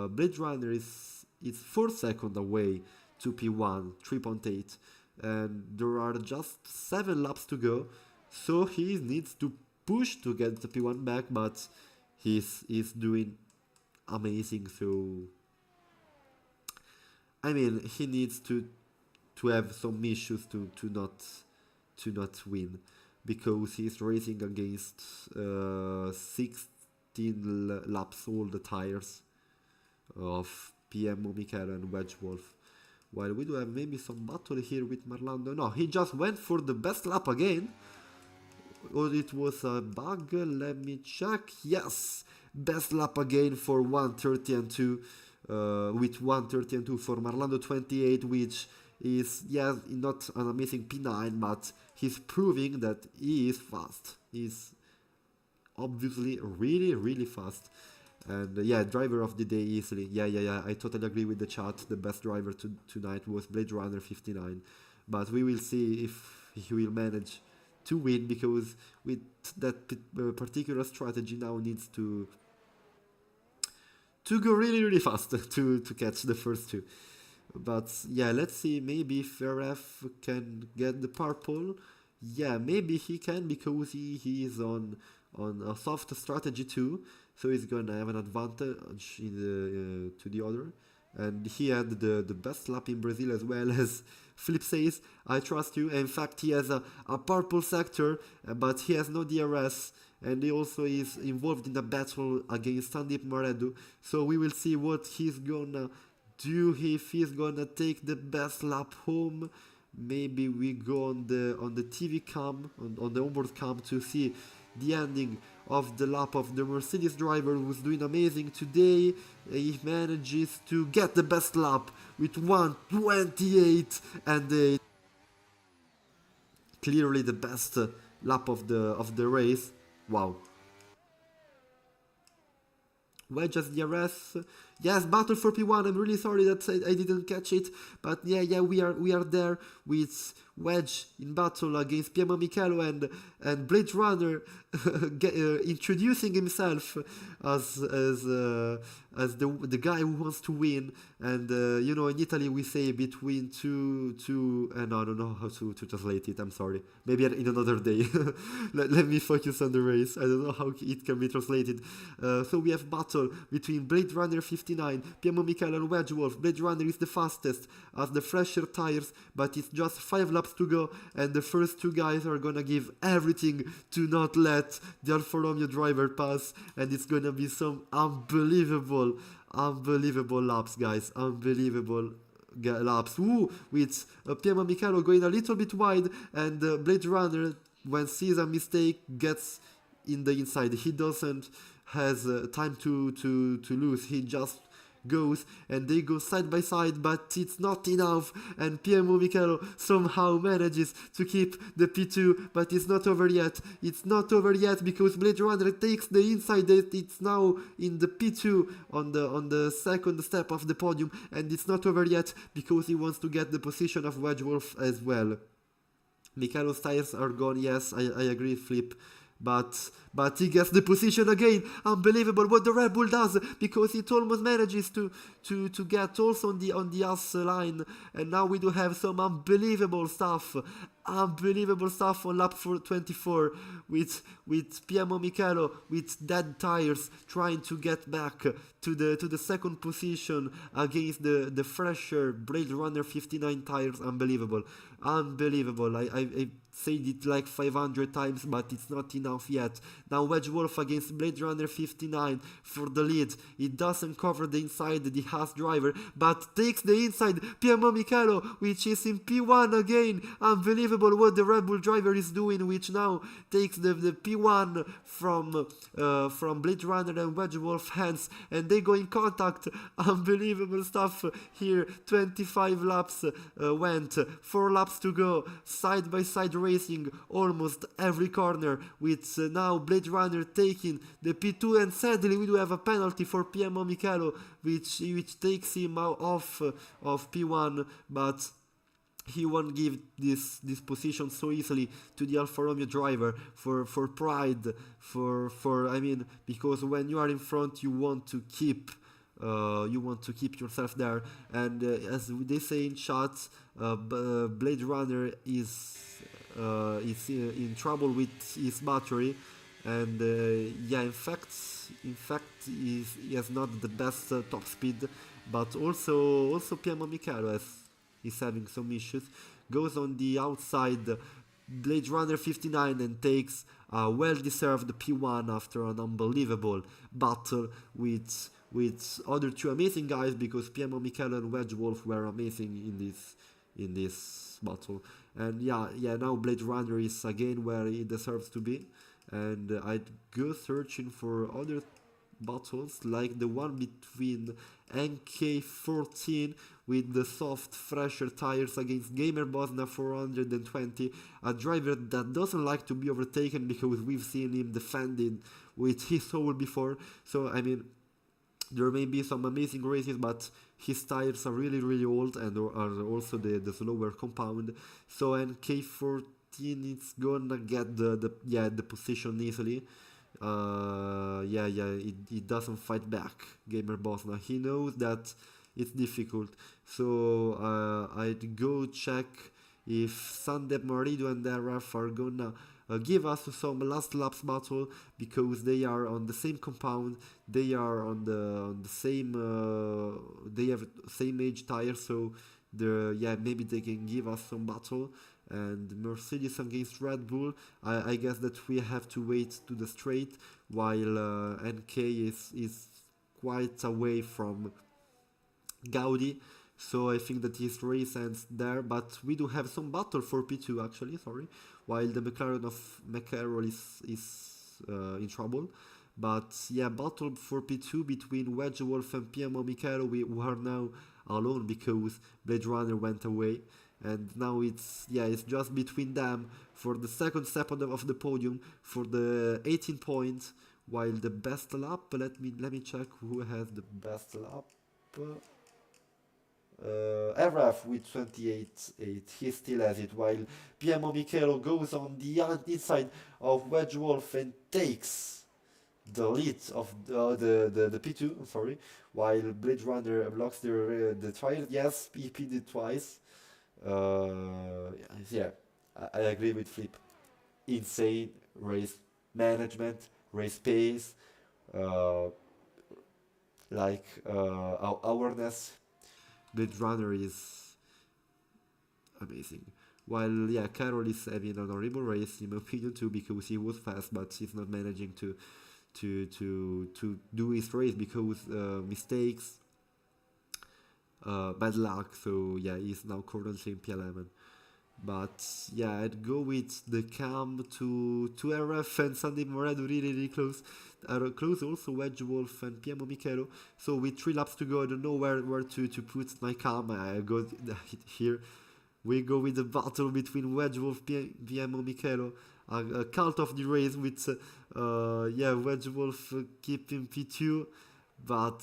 [SPEAKER 1] Blade Runner is 4 seconds away to P1, 3.8, and there are just 7 laps to go, so he needs to push to get the P1 back, but he's doing amazing. So I mean, he needs to have some issues to not win, because he's racing against 16 laps all the tires of PM Mikhail and Wedge Wolf. While we do have maybe some battle here with Marlando. No, he just went for the best lap again. Or it was a bug, let me check. Yes, best lap again for 1:30 and 2, with 1:30 and 2 for Marlando 28, which is, yeah, not an amazing P9, but he's proving that he is fast. He's obviously really fast. And yeah, driver of the day easily. Yeah, I totally agree with the chat. The best driver tonight was Blade Runner 59. But we will see if he will manage to win, because with that particular strategy now needs to go really fast to catch the first two. But yeah, let's see, maybe if RF can get the purple. Yeah, maybe he can, because he is on a soft strategy too, so he's gonna have an advantage in to the other. And he had the best lap in Brazil, as well, as Flip says. I trust you. In fact, he has a purple sector, but he has no DRS, and he also is involved in a battle against Sandeep Maredu. So we will see what he's gonna do, if he's gonna take the best lap home. Maybe we go on the TV cam, on the onboard cam, to see the ending of the lap of the Mercedes driver, who's doing amazing today. He manages to get the best lap with 1:28 and clearly the best lap of the race. Wow. Wedges DRS. Yes, battle for P1. I'm really sorry that I didn't catch it, but yeah, we are there with Wedge in battle against Piero Michelo and Blade Runner introducing himself as the guy who wants to win. And you know, in Italy we say between two and I don't know how to translate it. I'm sorry. Maybe in another day. let me focus on the race. I don't know how it can be translated. So we have battle between Blade Runner 59, Piero Michelo and Wedge Wolf. Blade Runner is the fastest, has the fresher tires, but it's just 5 laps to go, and the first two guys are gonna give everything to not let the Alfa Romeo driver pass, and it's gonna be some unbelievable laps, guys. Unbelievable laps. Ooh, with Piero Michelo going a little bit wide, and Blade Runner, when sees a mistake, gets in the inside. He doesn't has time to lose. He just goes, and they go side by side, but it's not enough, and Piero Michelo somehow manages to keep the P2, but it's not over yet. It's not over yet because Blade Runner takes the inside. It's now in the P2 on the second step of the podium, and it's not over yet because he wants to get the position of Wedge Wolf as well. Michelo's tires are gone. Yes, I agree, Flip. But he gets the position again. Unbelievable what the Red Bull does, because it almost manages to get also on the AS line, and now we do have some unbelievable stuff on lap 24 with Piero Michelo with dead tires trying to get back to the second position against the fresher Blade Runner 59 tires. Unbelievable. I said it like 500 times, but it's not enough yet. Now Wedge Wolf against Blade Runner 59 for the lead. It doesn't cover the inside, the Haas driver, but takes the inside. Piero Michelo, which is in P1 again. Unbelievable what the Red Bull driver is doing, which now takes the P1 from Blade Runner and Wedge Wolf hands, and they go in contact. Unbelievable stuff here. 25 laps went, 4 laps to go, side by side racing almost every corner, with now Blade Runner taking the P2, and sadly we do have a penalty for Piero Michelo, which takes him out of P1, but he won't give this position so easily to the Alfa Romeo driver for pride, I mean, because when you are in front you want to keep yourself there, and as they say in chat, Blade Runner is in trouble with his battery, and in fact he has not the best top speed, but also Piero Michelo is having some issues. Goes on the outside Blade Runner 59 and takes a well-deserved P1 after an unbelievable battle with other two amazing guys, because Piero Michelo and Wedge Wolf were amazing in this battle. And now Blade Runner is again where he deserves to be, and I'd go searching for other battles like the one between NK14 with the soft fresher tires against Gamer Bosna 420, a driver that doesn't like to be overtaken because we've seen him defending with his soul before. So I mean, there may be some amazing races, but his tires are really, really old and are also the slower compound. So NK14 is gonna get the position easily. It doesn't fight back, Gamer Bosna. He knows that it's difficult. So I'd go check if Sandep Marido and Deraf are gonna give us some last laps battle, because they are on the same compound, they are on the same they have same age tires, so maybe they can give us some battle. And Mercedes against Red Bull, I guess that we have to wait to the straight, while NK is quite away from Gaudi. So I think that his race ends there, but we do have some battle for P2 actually, while the McLaren of McCarroll is in trouble. But yeah, battle for P2 between Wedge Wolf and Piemo Michelo. We are now alone because Blade Runner went away, and now it's just between them for the second step of the podium for the 18 points. While the best lap, let me check who has the best lap. RF with 28.8, he still has it, while Piemo Michelo goes on the inside of Wedge Wolf and takes the lead of the P2, sorry, while Blade Runner blocks the tires. Yes, he did twice. Yeah, I agree with Flip. Insane race management, race pace, awareness. Blade Runner is amazing. While yeah, Carroll is having an horrible race in my opinion too, because he was fast, but he's not managing to do his race because mistakes, bad luck. So yeah, he's now currently in P11. But yeah, I'd go with the cam to RF and Sandy Moredo really close. Close also Wedge Wolf and Piemo Michelo. So with 3 laps to go, I don't know where to put my cam. I go here. We go with the battle between Wedge Wolf, Piemo Michelo. A cult of the race with Wedge Wolf keeping P2, but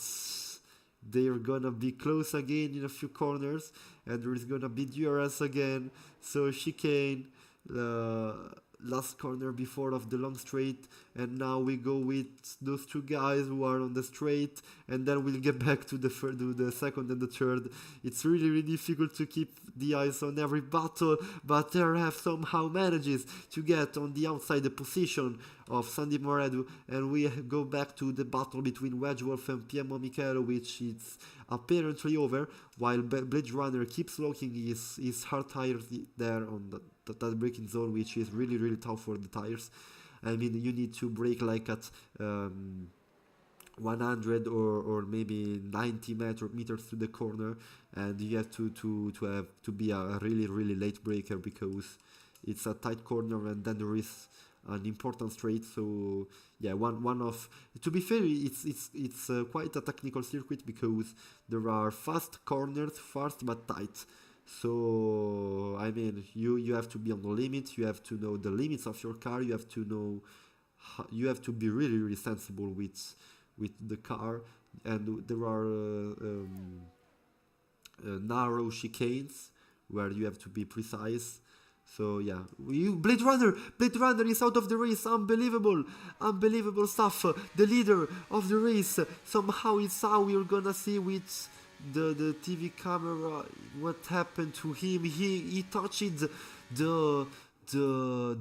[SPEAKER 1] they're gonna be close again in a few corners, and there is gonna be DRS again. So chicane, last corner before of the long straight, and now we go with those 2 guys who are on the straight, and then we'll get back to the second and the third. It's really difficult to keep the eyes on every battle, but RF somehow manages to get on the outside the position of Sandy Moredo, and we go back to the battle between Wedge Wolf and Piemo Michelo, which is apparently over, while Blade Runner keeps locking his hard tires there on that braking zone, which is really tough for the tires. I mean, you need to brake like at 100 or maybe 90 meters to the corner, and you have to be a really late braker because it's a tight corner, and then there is an important straight. So yeah, one of, to be fair, it's quite a technical circuit because there are fast corners, fast but tight. So I mean, you have to be on the limit. You have to know the limits of your car. You have to know you have to be really sensible with the car, and there are narrow chicanes where you have to be precise. So yeah, Blade Runner is out of the race. Unbelievable stuff. The leader of the race. Somehow it's how we're gonna see with the TV camera what happened to him. He touched the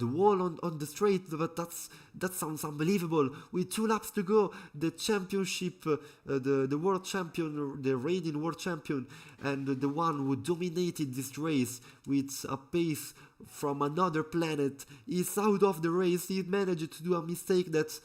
[SPEAKER 1] wall on the straight, but that sounds unbelievable. With 2 laps to go, the championship, the world champion, the reigning world champion, and the one who dominated this race with a pace from another planet, is out of the race. He managed to do a mistake that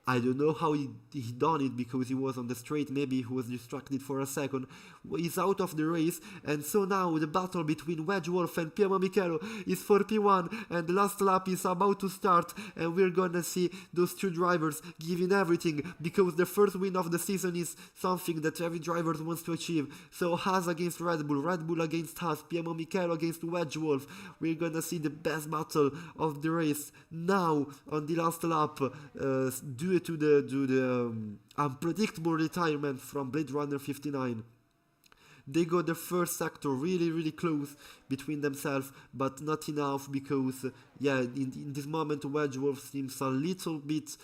[SPEAKER 1] I don't know how he done it, because he was on the straight. Maybe he was distracted for a second. He's out of the race, and so now the battle between Wedge Wolf and Piemo Michelo is for P1, and the last lap is about to start, and we're gonna see those 2 drivers giving everything, because the first win of the season is something that every driver wants to achieve. So Haas against Red Bull against Haas, Piemo Michelo against Wedge Wolf. We're gonna see the best battle of the race now on the last lap, due to the unpredictable retirement from Blade Runner 59. They got the first sector really close between themselves, but not enough, because in this moment Wedge Wolf seems a little bit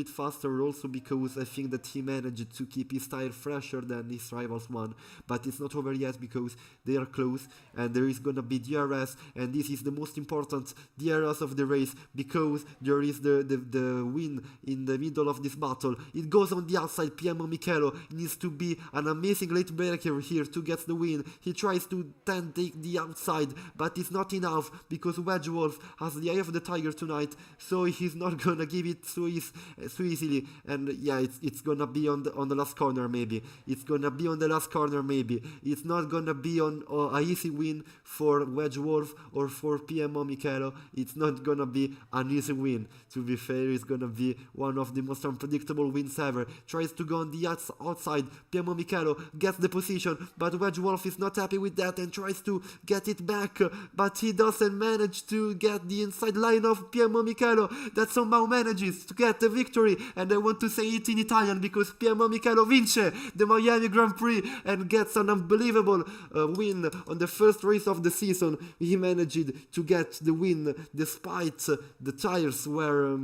[SPEAKER 1] faster, also because I think that he managed to keep his tire fresher than his rivals one. But it's not over yet, because they are close, and there is gonna be DRS, and this is the most important DRS of the race, because there is the win in the middle of this battle. It goes on the outside. Piemo Michelo needs to be an amazing late breaker here to get the win. He tries to then take the outside, but it's not enough, because Wedge Wolf has has the eye of the tiger tonight, so he's not gonna give it so easily. And yeah, it's gonna be on the last corner maybe. It's gonna be on the last corner maybe. It's not gonna be on a easy win for Wedge Wolf or for PMO Michelo. It's not gonna be an easy win. To be fair, it's gonna be one of the most unpredictable wins ever. Tries to go on the outside. PMO Michelo gets the position, but Wedge Wolf is not happy with that and tries to get it back, but he doesn't manage to get the inside line of PMO Michelo that somehow manages to get the victory. And I want to say it in Italian because PMO Michelo vince the Miami Grand Prix and gets an unbelievable win on the first race of the season. He managed to get the win despite the tires were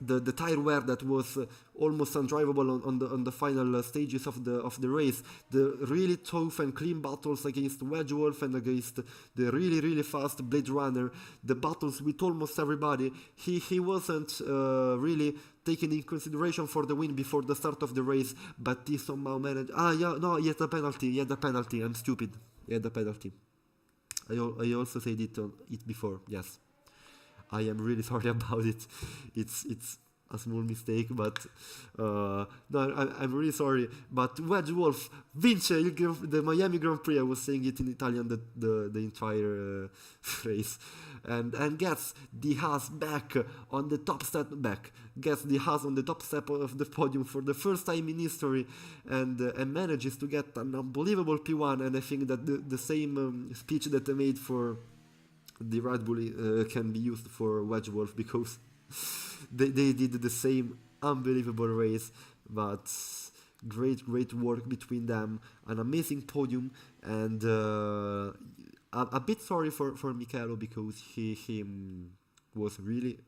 [SPEAKER 1] the tire wear that was almost undrivable on the final stages of the race. The really tough and clean battles against Wedge Wolf and against the really fast Blade Runner, the battles with almost everybody. He wasn't really taken in consideration for the win before the start of the race, but he somehow managed. He had a penalty. I'm stupid. He had a penalty. I also said it before. Yes. I am really sorry about it. It's a small mistake, but no, I'm really sorry. But Wedge Wolf vince the Miami Grand Prix. I was saying it in Italian the entire phrase, and gets the Haas back on the top step Gets the Haas on the top step of the podium for the first time in history, and manages to get an unbelievable P1. And I think that the same speech that I made for the Red Bull can be used for Wedge Wolf because they did the same unbelievable race, but great work between them, an amazing podium, and a bit sorry for Michelo because he was really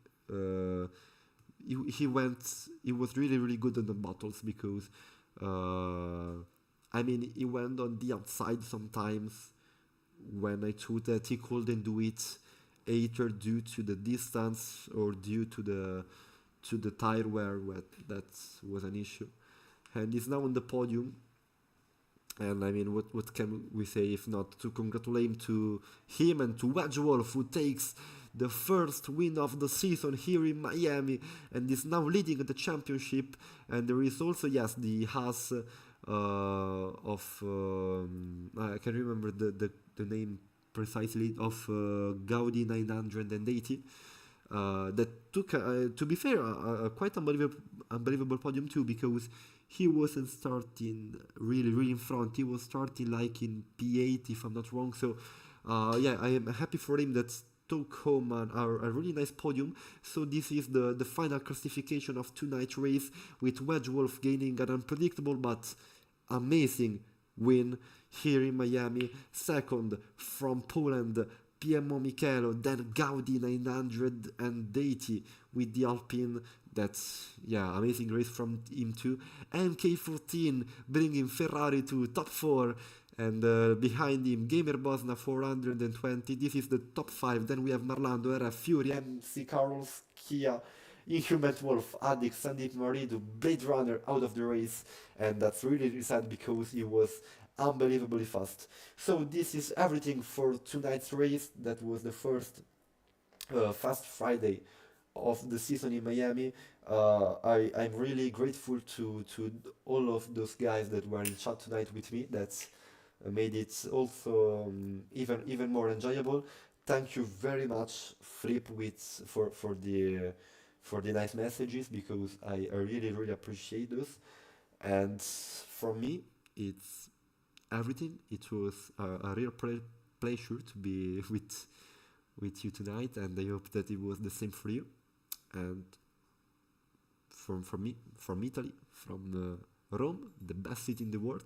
[SPEAKER 1] he was really good on the battles because he went on the outside sometimes when I thought that he couldn't do it, either due to the distance or due to the tire wear, that was an issue. And he's now on the podium. And what can we say if not to congratulate him and to Wedge Wolf, who takes the first win of the season here in Miami and is now leading the championship. And there is also, yes, the Haas of I can remember the name precisely of Gaudi 980 that took to be fair a quite unbelievable podium too, because he wasn't starting really in front. He was starting like in P8 if I'm not wrong. So I am happy for him that took home a really nice podium. So this is the final classification of tonight's race, with Wedge Wolf gaining an unpredictable but amazing win here in Miami. Second from Poland, PMO Michelo, then Gaudi 980 with the Alpine. That's amazing race from him too. MK14 bringing Ferrari to top 4, and behind him Gamer Bosna 420. This is the top 5. Then we have Marlando, RF, Fury, MC Carlos, Kia, Inhuman Wolf, Addix, Sandeep Maridu, Blade Runner out of the race, and that's really sad because he was unbelievably fast. So this is everything for tonight's race. That was the first Fast Friday of the season in Miami. I'm really grateful to all of those guys that were in chat tonight with me. That's made it also even more enjoyable. Thank you very much, Flip, for the nice messages, because I really appreciate those. And for me, it's everything. It was a real pleasure to be with you tonight, and I hope that it was the same for you. And from me, from Italy, from Rome, the best city in the world,